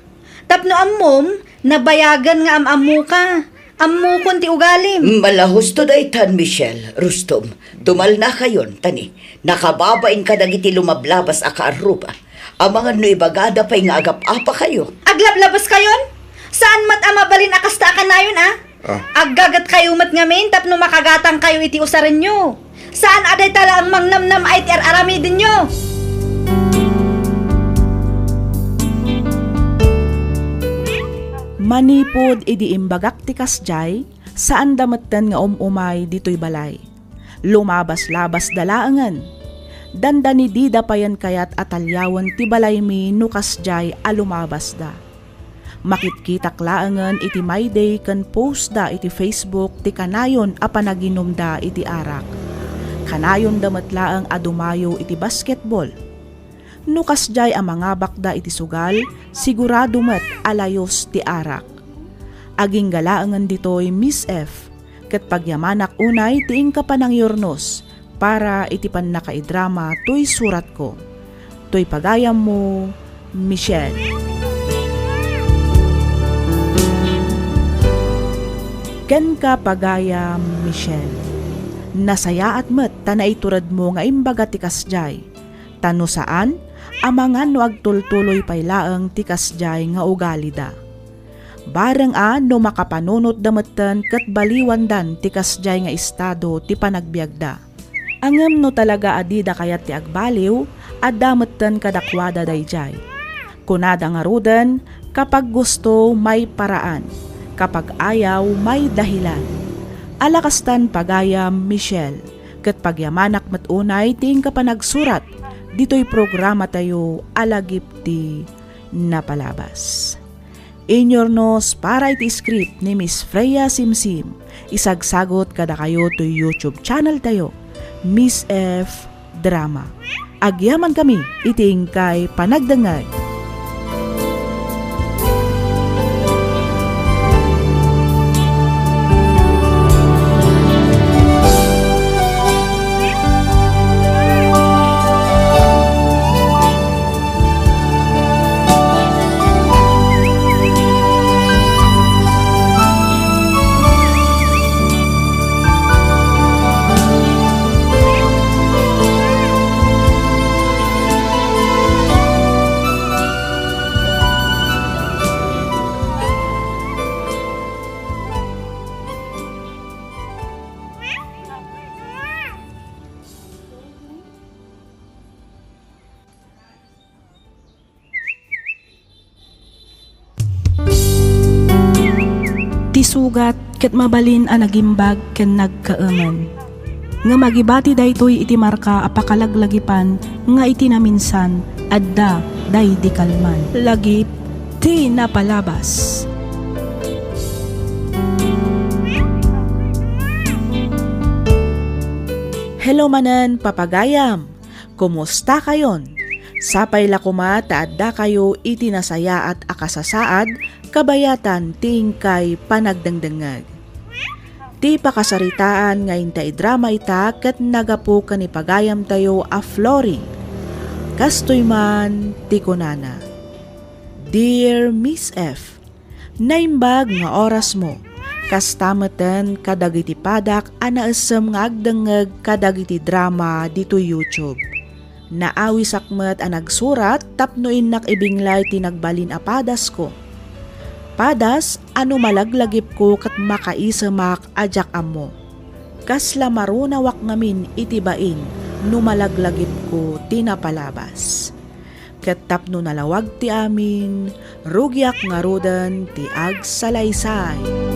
Tapno ammom, nabayagan nga amamu ka. Ammo kon ti ugalim. Malahos to daytan, Michelle, Rustom. Tumal na kayon, tani. Nakababain ka dagiti lumablabas akaaruba. Ang mga no ibagada pa'y nga agap-apa kayo. Aglablabas kayon? Saan mat amabalin akasta ka na yun, Aggagat kayo mat ngamin, tapno makagatang kayo iti usarin nyo. Saan aday tala ang mangnamnam ay ti aramidin nyo? Manipod idi imbagak ti kasjay, saan dametten nga umay dito'y balay. Lumabas-labas dalaangan. Dandani di dapayan kayat atalyawan ti balay mi no kasjay alumabas da. Makitkitak laangan iti my day kan post da iti Facebook ti kanayon a panaginom da iti arak. Kanayon damet laang adumayo iti basketball. No kasjay a mga bakda iti sugal, sigurado met alayos ti arak. Aging galaangan ditoy Miss F, ket pagyamanak unay tiing ka panang yornos, para iti pan nakaidrama to'y surat ko. To'y pagayam mo, Michelle. Ken ka pagayam, Michelle. Nasaya at met tanay turad mo nga imbaga ti kasjay. Tano saan? Amangan no agtultuloy pay laeng ti kasjay nga ugali da. Bareng no makapanunot dametten ket baliwandan ti kasjay nga estado ti panagbiagda. Angem no talaga adida kayat ti agbaliw, at dametten kadakwada dayjay. Kunada nga rudan, kapag gusto may paraan, kapag ayaw may dahilan. Alakastan pagayam Michelle, kat pagyamanak matunay ting kapanagsurat, dito'y programa tayo alagipti na palabas. Inyornos para iti script ni Miss Freya Simsim, isagsagot kada kayo to YouTube channel tayo, Miss F Drama. Agyaman kami, iting kay panagdangag. Tisugat ket mabalin a nagimbag ken nagkaaman. Nga magibati daytoy iti marka apakalaglagipan nga iti naminsan adda day di kalman. Lagip ti napalabas. Hello manan papagayam. Kumusta kayon? Sapay lakuma taadda kayo iti nasaya at akasasaad kabayatan ting kay panagdangdangag. Ti pakasaritaan nga intay drama ita ket nagapu ni pagayam tayo a Flory. Kastoy man ti kunana. Dear Miss F, naimbag nga oras mo. Kastameten kadagiti padak anaesem nga agdangag kadagiti drama dito YouTube. Naawi sakmet ang nagsurat tapnoin nakibinglay tinagbalin a padas ko. Padas ano malaglagip ko kat makaisamak ajak amo. Kasla marunawak ngamin itibain no malaglagip ko tinapalabas. Kat tapno nalawag ti amin, rugyak nga rodan ti agsalaysay.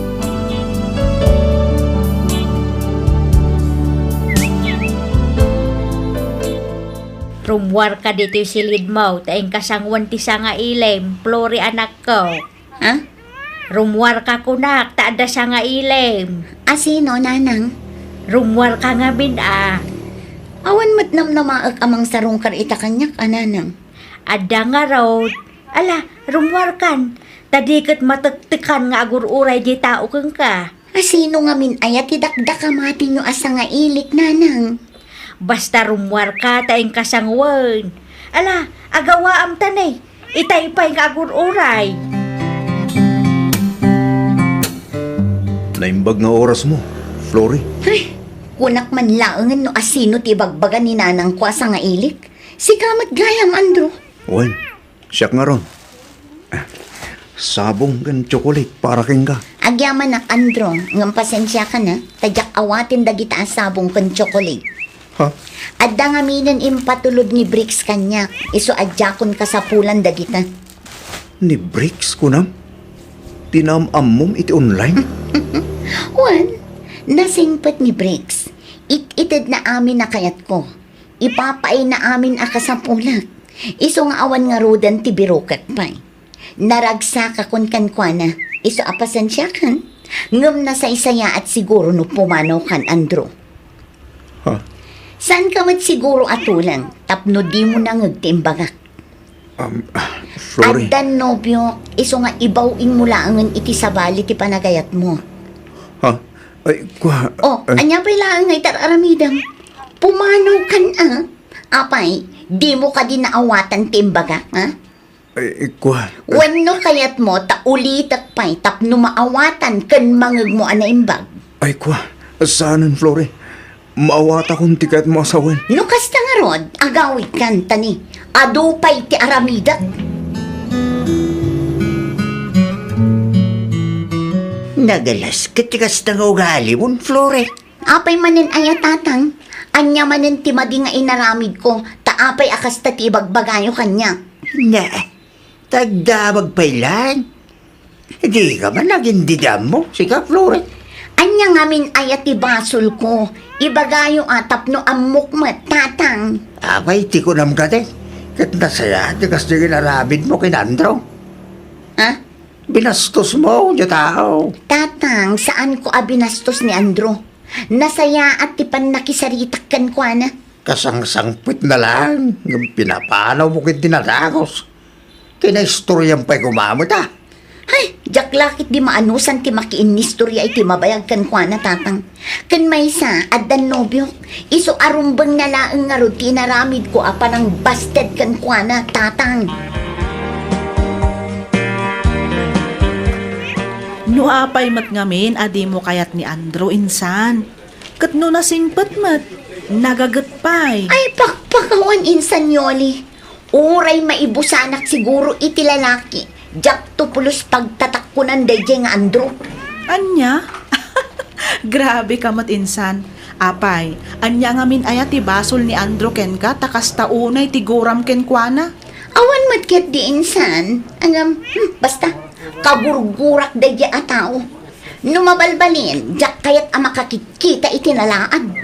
Rumwar ka dito silid mo, taing kasangwan ti nga ilem, Flory anak ko. Ha? Rumwar ka kunak, taada sa nga ilem. Asino, nanang? Rumwar ka nga bina. Awan matnam na maag amang sarong karita kanyak, ananang. Ada nga raw. Ala, rumwar kan. Tadikit mataktikan nga agur-uray di tao kang ka. Asino nga min ayat idakdak amati nyo asa nga ilik, nanang. Basta rumwar ka, taing kasangwan. Ala, agawa am tanay. Itaypay nga agur-uray. Naimbag nga oras mo, Flory. Ay, kunak man laangan no asino ti bagbagan ni nanang kwa sa nga ilik. Si kamat gayam, Andro. Wen, siyak nga ron. Sabong kan chocolate para king ka. Agyaman nak, Andro. Ngam pasensya ka na. Tadyak awatin dagita ang sabong kan chocolate. Ha? Adda nga minan impatulod ni Bricks kanya. Iso adjakon ka sa pulan dagita. Ni Bricks ko nam? Tinamamom iti online? Juan, nasingpat ni Bricks. Itid na amin na kayat ko. Ipapay na amin aka sa pulag. Iso nga awan nga rodan ti birokat pa'y. Naragsa ka kon kankwana. Iso apasensya kan. Ngam na sa isaya at siguro no pumanaw kan, Andro. Ha? Saan ka mat siguro atulang? Tapno di mo na ngagtimbagak. Flory. Addan nobyo, iso nga ibawing mo laangan iti sabali ti panagayat mo. Ha? Ay, kwa... Oh, anya pa'y laang itar aramidam. Pumanaw kan Apay, di mo ka din naawatan timbaga, ha? Ay, kwa... Wano kayat mo, ta ulitak pa'y tapno maawatan kan mangag mo anaimbag. Ay, kwa... Saanan, Flory? Maawata kong tikat mo asawan. Nukas ta nga rod, agawit kan tani. Adupay ti aramidak. Nagalas katikas na nga ugali mo, Flory. Apay manen ayatatang. Anya manen ti madi nga inaramid ko, taapay akas ta ti ibagbagayo kanya. Na, Tagdamag pailan. Hindi ka man naging didam mo, sika Flore. Anya ngamin ayat ti basol ko. Ibagayo atap no amok mat, tatang. Abay, ti ko nam ka din. Kat nasaya, di kasi ginarabid mo kinandro. Ha? Binastos mo, yung tao. Tatang, saan ko abinastos ni Andro? Nasaya at tipan nakisaritak kan ko na. Kasangsangpit na lang. Yung pinapanaw mo kin tinatagos. Kinaistoryan pa'y kumamot ah. Ay, jak lakit di maanusan ti makiin ni istorya iti mabayag kan kwa na tatang. Kan maysa, addan nobyo, iso arumbang na laeng nga rutina ramid ko apa ng busted kan kwa na tatang. No apay mat ngamin, adi mo kayat ni Andro insan. Kat no nasingpat mat, nagagatpay. Ay, pakpakawan insan yoli. Uray maibusanak siguro iti lalaki. Jak to pulos pagtatakkunan dayjay nga Andro. Anya? Grabe ka mat insan. Apay, anya ngamin ayat ti basol ni Andro ken ka, takas taunay ti goram ken kuana. Awan matket di insan. Angam, basta, kaburgurak dayjay a tao. Numabalbalin, jak kayat ang makakikita itinalaan.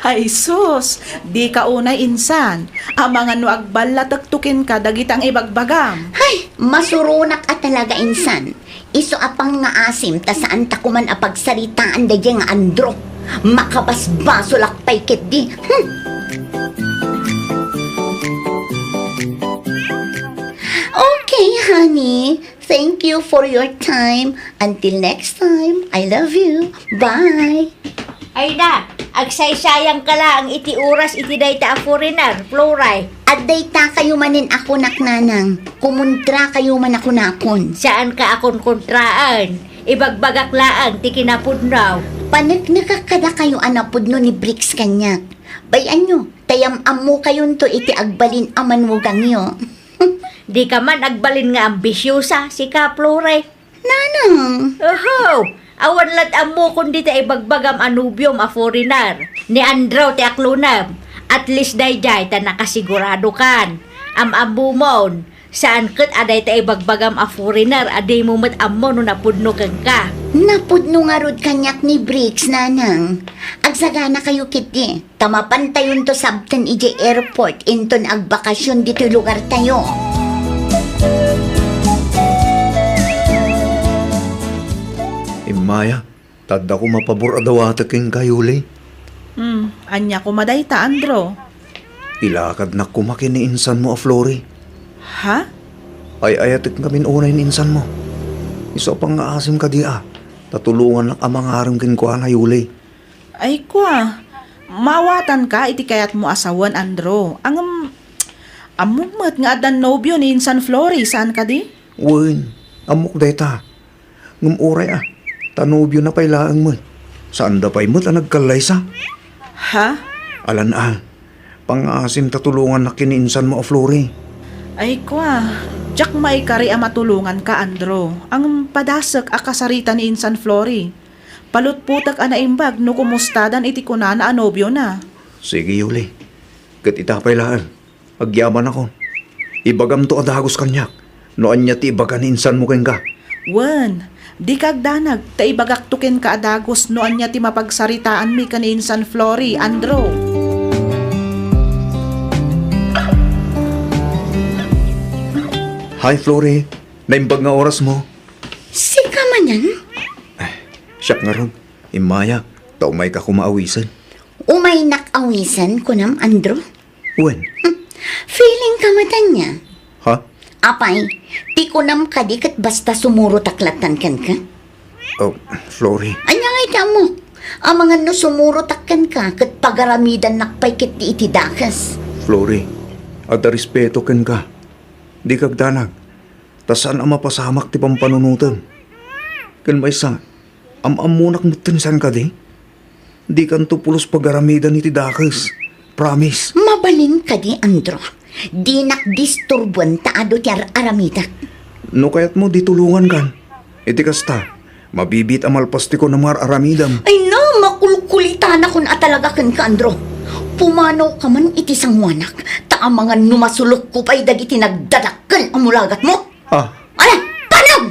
Ay sus, di ka unay insan. Ang mga no agbalatagtukin ka, dagitang ibagbagam. Ay, masurunak at talaga insan. Iso apang nga asim, ta saan ta kuman apagsaritaan da nga Andro. Makabasbaso lakpay ket di. Okay, honey. Thank you for your time. Until next time, I love you. Bye. Ay na, agsaysayang ka lang iti oras iti dayta a foreigner, Floray. At dayta kayo manin ako naknanang. Kumuntra kayo man ako nakon. Saan ka akon kontraan? Ibagbagak laang ti kinapudnaw. Panag nakakada kayo anapod no ni Bricks kanyak. Bayan nyo, tayam-am mo kayon to iti agbalin aman mo gangyo. Di ka man agbalin nga ambisyosa, si ka, Floray. Nanang, Oho! Awan lat amo kundi ta ibagbagam anubium a foreigner. Ni Andro ti aklunam. At least dayjay ta nakasigurado kan. Amabumon. Saan ket aday ta ibagbagam a foreigner aday mo met ammo no napudno kang ka. napudno nga rod kanyak ni Bricks, nanang. Agsagana kayo kiti. Tamapantayon to sabten ije airport inton agbakasyon dito lugar tayo. Maya, tadda ko mapabor adawata king kayuli. Anya kumaday ta, Andro. Ilakad na kumakin ni insan mo a Flori. Ha? Ay ayatik ngamin unay ni insan mo. Iso pang nga asim ka di Tatulungan lang ang mga haram kin ko na yuli. Ay kwa, mawatan ka iti kayat mo asawan, Andro. Ang amugmat nga adan nobyo ni insan Flori, saan ka di? Uwin, amok dayta. Ngumuray tanubyo na pailaang mo. Saan da pa'y mo't nagkalay sa? Ha? Alan pang-asim tatulungan na kiniinsan mo a Flori. Ay kwa, jak may kari a matulungan ka, Andro. Ang padasak a kasarita ni insan Flori. Palutputak a naimbag no kumustadan iti kunana a nobyo na. Sige yuli, kat itapailaan. Agyaman ako. Ibagam to adagos kanyak. Noan niya ti ibaga ni insan mo ka. Wen, di kagdanag, taibagaktukin ka adagos noan niya ti mapagsaritaan mi kaninsan Flori, Andro. Hi Flori, naimbag nga oras mo. Sika man yan? Siyak nga ron, imaya, tao may ka kumaawisan. Umay nakawisan ko nam, Andro. Wen, Feeling ka matan niya. ha? Apay, ti ko nam kadikat basta sumuro taklatan kan ka. Oh, Flori, Anya nga ita mo? Ang mga no sumuro takkan ka kat pagaramidan nakpay kit ti iti dakas. Flori, ada respeto ken ka. Di kagdanag, tasan ang mapasamak ti pampanunutan. Ken may sa, amamunak mo tinsan ka di? Di kan to pulos pagaramidan iti dakas. Promise. Mabalin ka di, Andro. Di nakdisturbuan taado ti aramida. No kayat mo di tulungan kan. Iti kasta, mabibit amalpasti ko ng mga aramidam. Ay na, makulkulitan ako na talaga kan ka, Andro. Pumanaw ka man iti sangwanak, ta ang mga numasulok ko pa'y dagiti nagdadakkel ang mulagat mo. Ah, Ala, panog!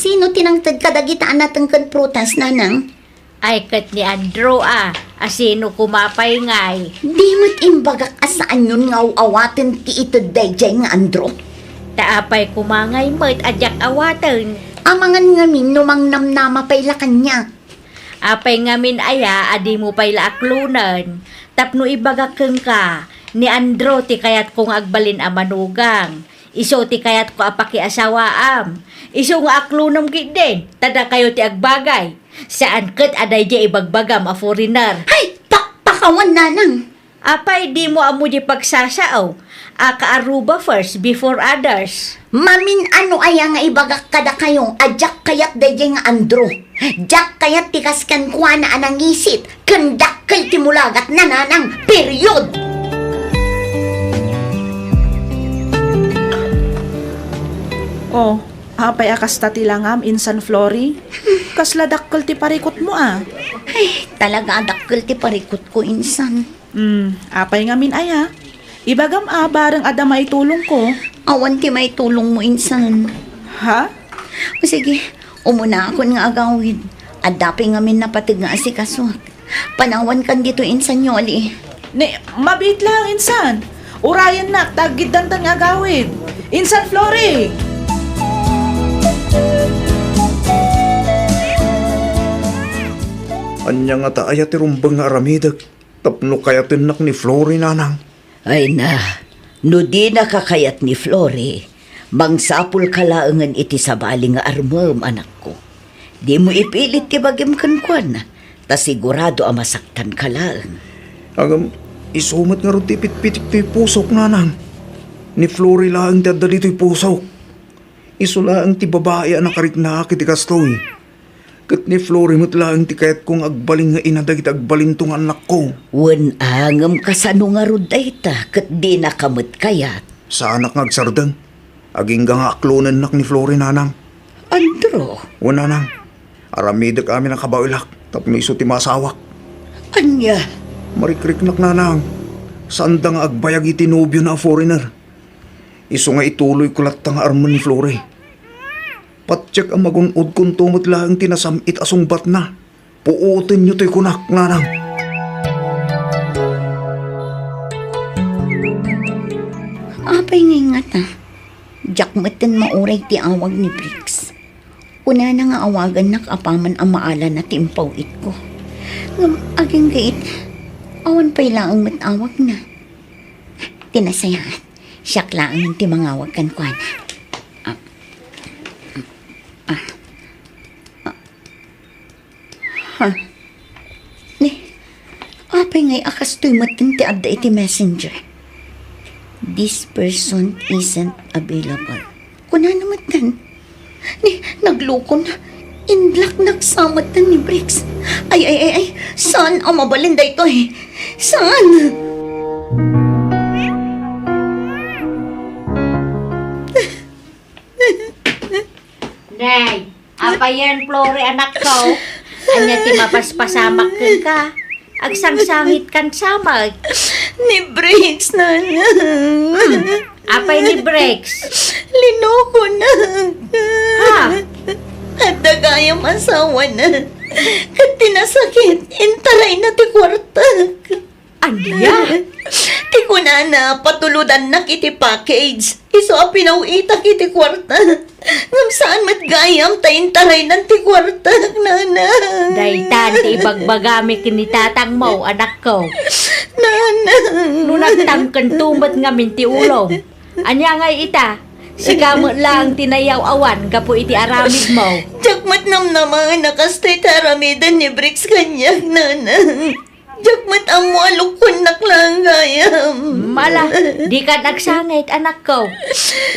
Sino tinangtad ka dagita anatang kan prutas, nanang? Ay kat ni Andrew asino kumapay ngay. Di mo't imbagak asaan yun nga awatin ti ito dayjay nga andro. Taapay kumangay mo't adyak awatan. Amangan ngamin numang namnama pay la kanya. Apay ngamin aya, adi mo pay laaklunan. Tapno ibagakeng ka, ni Andro ti kayat kong agbalin a manugang. Iso ti kayat ko apaki asawaam. Iso nga aklunam kit din, tada kayo ti agbagay. Saan kat aday di ibagbagam a foreigner. Ay, pakawan nanang. Apay di mo amo di pagsasaaw. Aka-aruba first before others. Mamin ano aya nga ibagak kada kayo, adyak kayat dayjay nga andro. Jak kayat tikaskan kuha na anang isit, kandakkel ti mulagat na nanang, period. Oh, apay akasta ti langam insan Flory. Kasla dakkel ti parikot mo Ay, talaga dakkel ti parikot ko insan. Apay ngamin aya. Ibagam bareng adamay tulong ko. Awan ti may tulong mo insan. Ha? O sige, umuna ako nga agawid. Adapi ngamin napatig nga asikaswak. Panawan kan dito insan yoli. Mabit lang insan. Urayan nak, tagid dantan nga gawid. Insan Flory! Anya nga taaya ti rumbang nga aramidag. Tapno kaya tinak ni Flory nanang. Ay na, no di nakakayat ni Flory, mangsapul kalaangan iti sabali nga armam, anak ko. Di mo ipilit ti bagim kankwan, ta sigurado ang masaktan kalaang. Agam, isumat nga ron ti pitpitik ti pusok nanang. Ni Flory lang ti adda dito'y pusok. Iso lang ti babae anak karik na kiti kastoy. Kat ni Flory mo't lang ti kayat kong agbaling nga inadag iti agbalin tong anak ko. Wan angam kasano nga ruday ta, kat di nakamot kayat. Sa anak nga agsardan. Aging nga aklonan nak ni Flory nanang. Andro, O nanang, aramidag kami ng kabailak. Tapno iso ti masawak. anya, Marikrik nak nanang. Saan da nga agbayag iti nobyo na foreigner. Iso nga ituloy kulat nga arman ni Flory. Patsak ang magunod kung tumot lang tinasamit asungbat na. Puutin nyo to'y kunak, nanang. Apay nga ta. Jak matan mauray ti awag ni Brix. Una na nga awagan nakapaman ang maala na timpaw it ko. Ngam aging gait, awan pa'y laang matawag na. Tinasayahan, siyak laang ti mangawag kan kwa na. Apay ngay akas to'y matin ti adda iti messenger. This person isn't available. Kuna naman tan. Nagloko na. Inlak nagsamatan ni Brix. Ay. Saan ang mabalinda ito eh? Saan? Nay, apayan Flory anak ko. Anya ti mapaspasamak ka. Agsangsangit kan samag. Ni Brix na. Apay ni Brex. Linoko na. Ha? At dagayang asawa na. Kat tinasakit, intaray na ti kwarta. Anya? Ti kunana, patuludan na kiti package. Iso a pinauita kiti kwarta. Ngam saan matgayam tayin taray ng ti kwarta, nana. Daytan ti ibagbagami kinitatang mo, anak ko. Nana. Nung nagtangkan tumat ngamin ti ulong. Anya ngay ita, sigamot lang tinayaw awan kapo iti aramid mo. Jakmat namnaman nakastay taramidan ni Brix kanyang, nana. Jakmat ang mo alukon naklang gayam. Mala, di ka nagsangit, anak ko.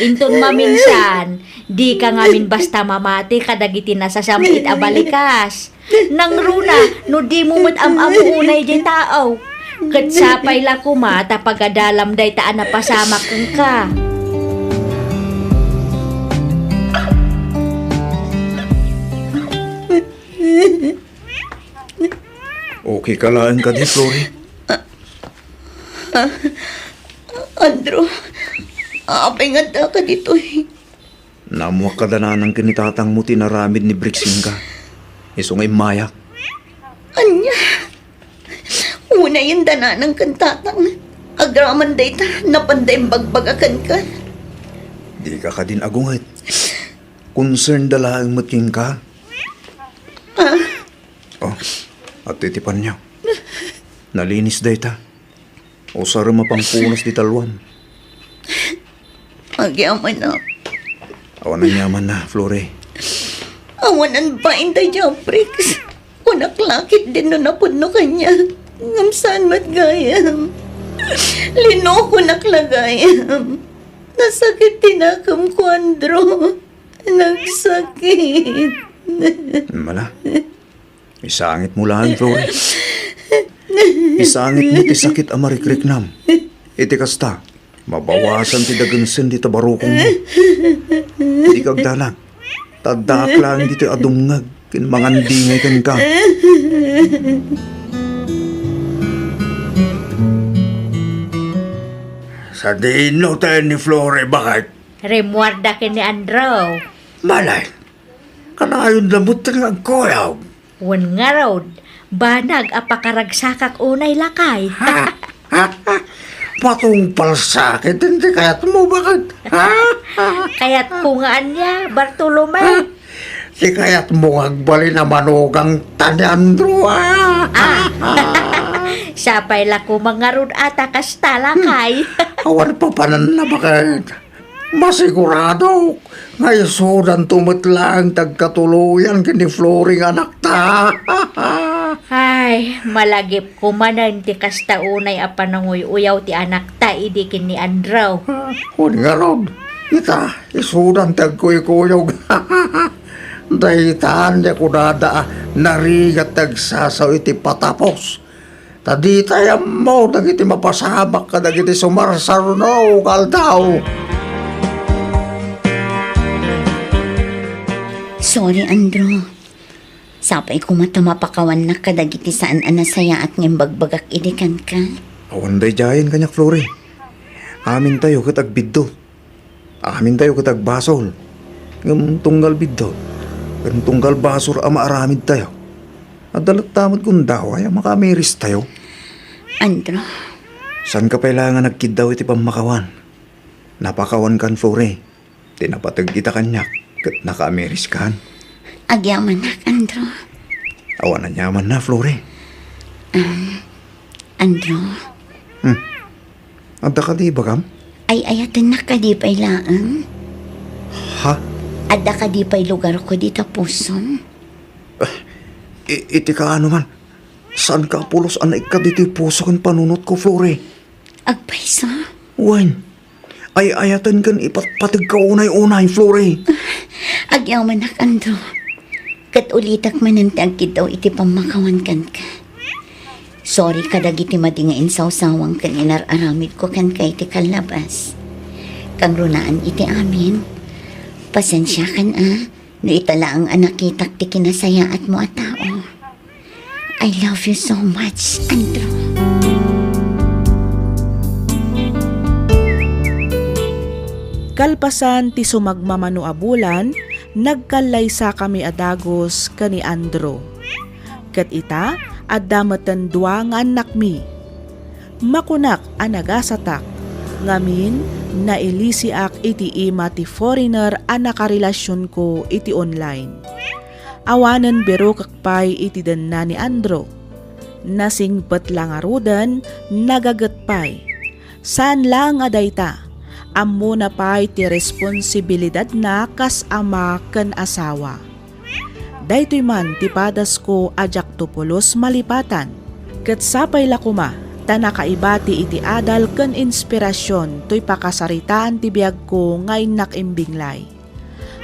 Inton maminsan, di ka ngamin basta mamati kadagiti nasasamit abalikas. Nang runa, no di mo mat-am-amunay di tao. Katsapay la kumata pagadalam day taan na pasamak ka. Okay ka lang ka di, Flory. Andrew, apay nga ka dito eh. Namuha ka na ng kinitatang mo tinaramid ni Brixing ka. Iso nga'y mayak. Anya, una yung dana ng kantatang. Agraman day ta, napanday bagbagakan ka. Di ka din agungit. Concern dala ang mating ka. Oh, at titipan niyo. Nalinis day ta. O sarama pang punas di talwan. Agyaman na. Awan na yaman na, Flory. Awanan ba inday dyan, Brix? Kunaklakit din no napuno kanya. Ngamsaan matgayam. Linoko naklagayam. Nasakit tinakam ko, Andro. Nagsakit. Mala. Isangit mo lang, Flory. Isangit mo ti sakit amarikrik-nam. Iti kasta, mabawasan ti dagansen di tabarukong mo. Di kagdalag. Tadak lang dito adungag. Kinmangandingay kan ka. Sa dino tayo ni Flore, bakit? Remuarda ka ni Andrew. Malay, kanayon lamot ng agkoyaw. Wan nga raw, banag apakaragsakak unay lakay. Patong palsakit, hindi kaya't mo, bakit? Kaya't kungaan niya, Bartolome. Di kaya't mo agbali na manugang tanandro, Sapay lako mangarod ata kasta lakay. Awan pa panan na bakit? Masigurado, ngay sudan tumitlang tagkatuluyan kini Floring anak ta. Ay, malagip ko manan ti kasta unay apanangoy uyaw ti anak ta idikin ni Andrew. Huni nga rod, ita, isudan tagkuy-kuyog. Dahitaan niya ko dada narigat tagsasaw iti patapos. Tadi tayo mo, dagiti mapasabak ka, dagiti sumarsaruno, kaldaw. Sorry, Andrew. Sapay ko matamapakawan na kadagiti saan anasaya at ngimbagbaggak idikan ka. Awan day jayan kanyak, Flory. Amin tayo katag biddo. Amin tayo katag basol. Ngam tunggal biddo. Ngam tunggal basor ama aramid tayo. At dalat tamad kung daw ay makamiris tayo. Andrew, San ka kailangan nagkid daw iti pamakawan? Napakawan kan, Flory. Tinapatag kita kanyak. Kat nakamiris kan. agyaman na, Andrew. Awan na nyaman na, Flory. Andrew, Adda ka di ba kam? ay ayatan na kadipay laang. Ha? Adda kadipay lugar ko dito puson. Iti ka ano man? Saan ka pulos anay ka dito puso kan panunot ko, Flory? Agpaysa? Wan, ay ayatan kan ipatpatig ka unay-unay, Flory. Agyaman na, Andrew. Kat ulitak manantag daw iti pamakawan kan ka. Sorry kadagiti madingain sawsawang kan inararamid ko kan kay iti kalabas. Kang runaan iti amin. Pasensya kan no itala ang anak kitak ti kinasaya at mo at tao. I love you so much, Andrew. Kalpasan ti sumagmamano a bulan, nagkalaysa kami adagos kani Andrew. Ket ita, addameten dua nga anak mi. Makunak a nagasatak, ngamin nailisiak iti ima ti foreigner a nakarelasyon ko iti online. Awanen bero kakpay iti denna ni Andrew. Nasingpet lang arudan, nagagatpay. Saan lang adayta? Ammo na pa'y ti responsibilidad na kas ama ken asawa. Daytoy man ti padas ko ajak tupulos malipatan. Ket sapay lakuma, ta nakaibati iti adal ken inspirasyon toy pakasaritaan ti biag ko ngay nakimbiglay.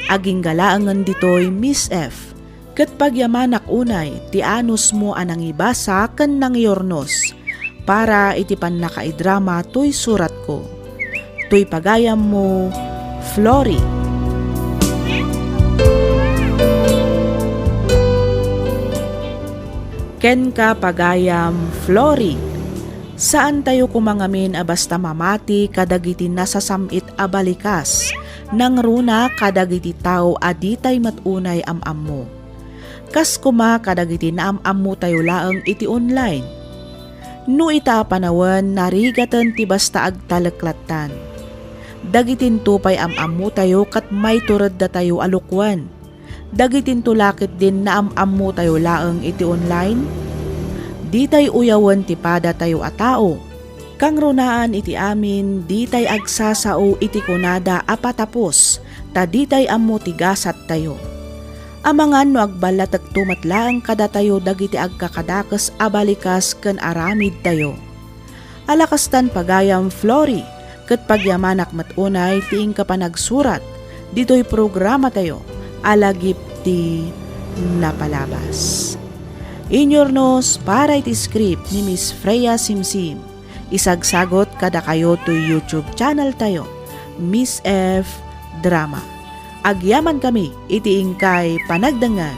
Aging galaangan ditoy Miss F. Ket pagyamanak unay ti anus mo anang ibasa ken nangyornos para iti pannakaidrama toy surat ko. To'y pagayam mo, Flory. ken ka pagayam Flory. Saan tayo kumangamin a basta mamati kadagiti nasasamit a balikas, nang runa kadagiti tao aditay matunay amammo. Kas kuma kadagiti naamammo tayo laeng iti online. No ita panawan narigatan ti basta agtalaklatan. Dagitin tupay amammo tayo kat may turad da tayo alukwan. Dagitin tulakit din na amammo tayo laeng iti online. Di tay uyawan ti pada tayo a tao. Kang runaan iti amin, di tay agsasao iti kunada apatapos, ta di tay ammo tigasat tayo. Amangan no agbalatag tumatlaang kada tayo dagiti agkakadakas abalikas ken aramid tayo. Alakastan pagayam Flory, ket pagyamanak matunay tiing ka panagsurat, dito'y programa tayo, alagip ti napalabas. Inyornos para iti script ni Miss Freya Simsim. Isagsagot kada kayo to YouTube channel tayo, Miss F Drama. Agyaman kami iti ingkay panagdangan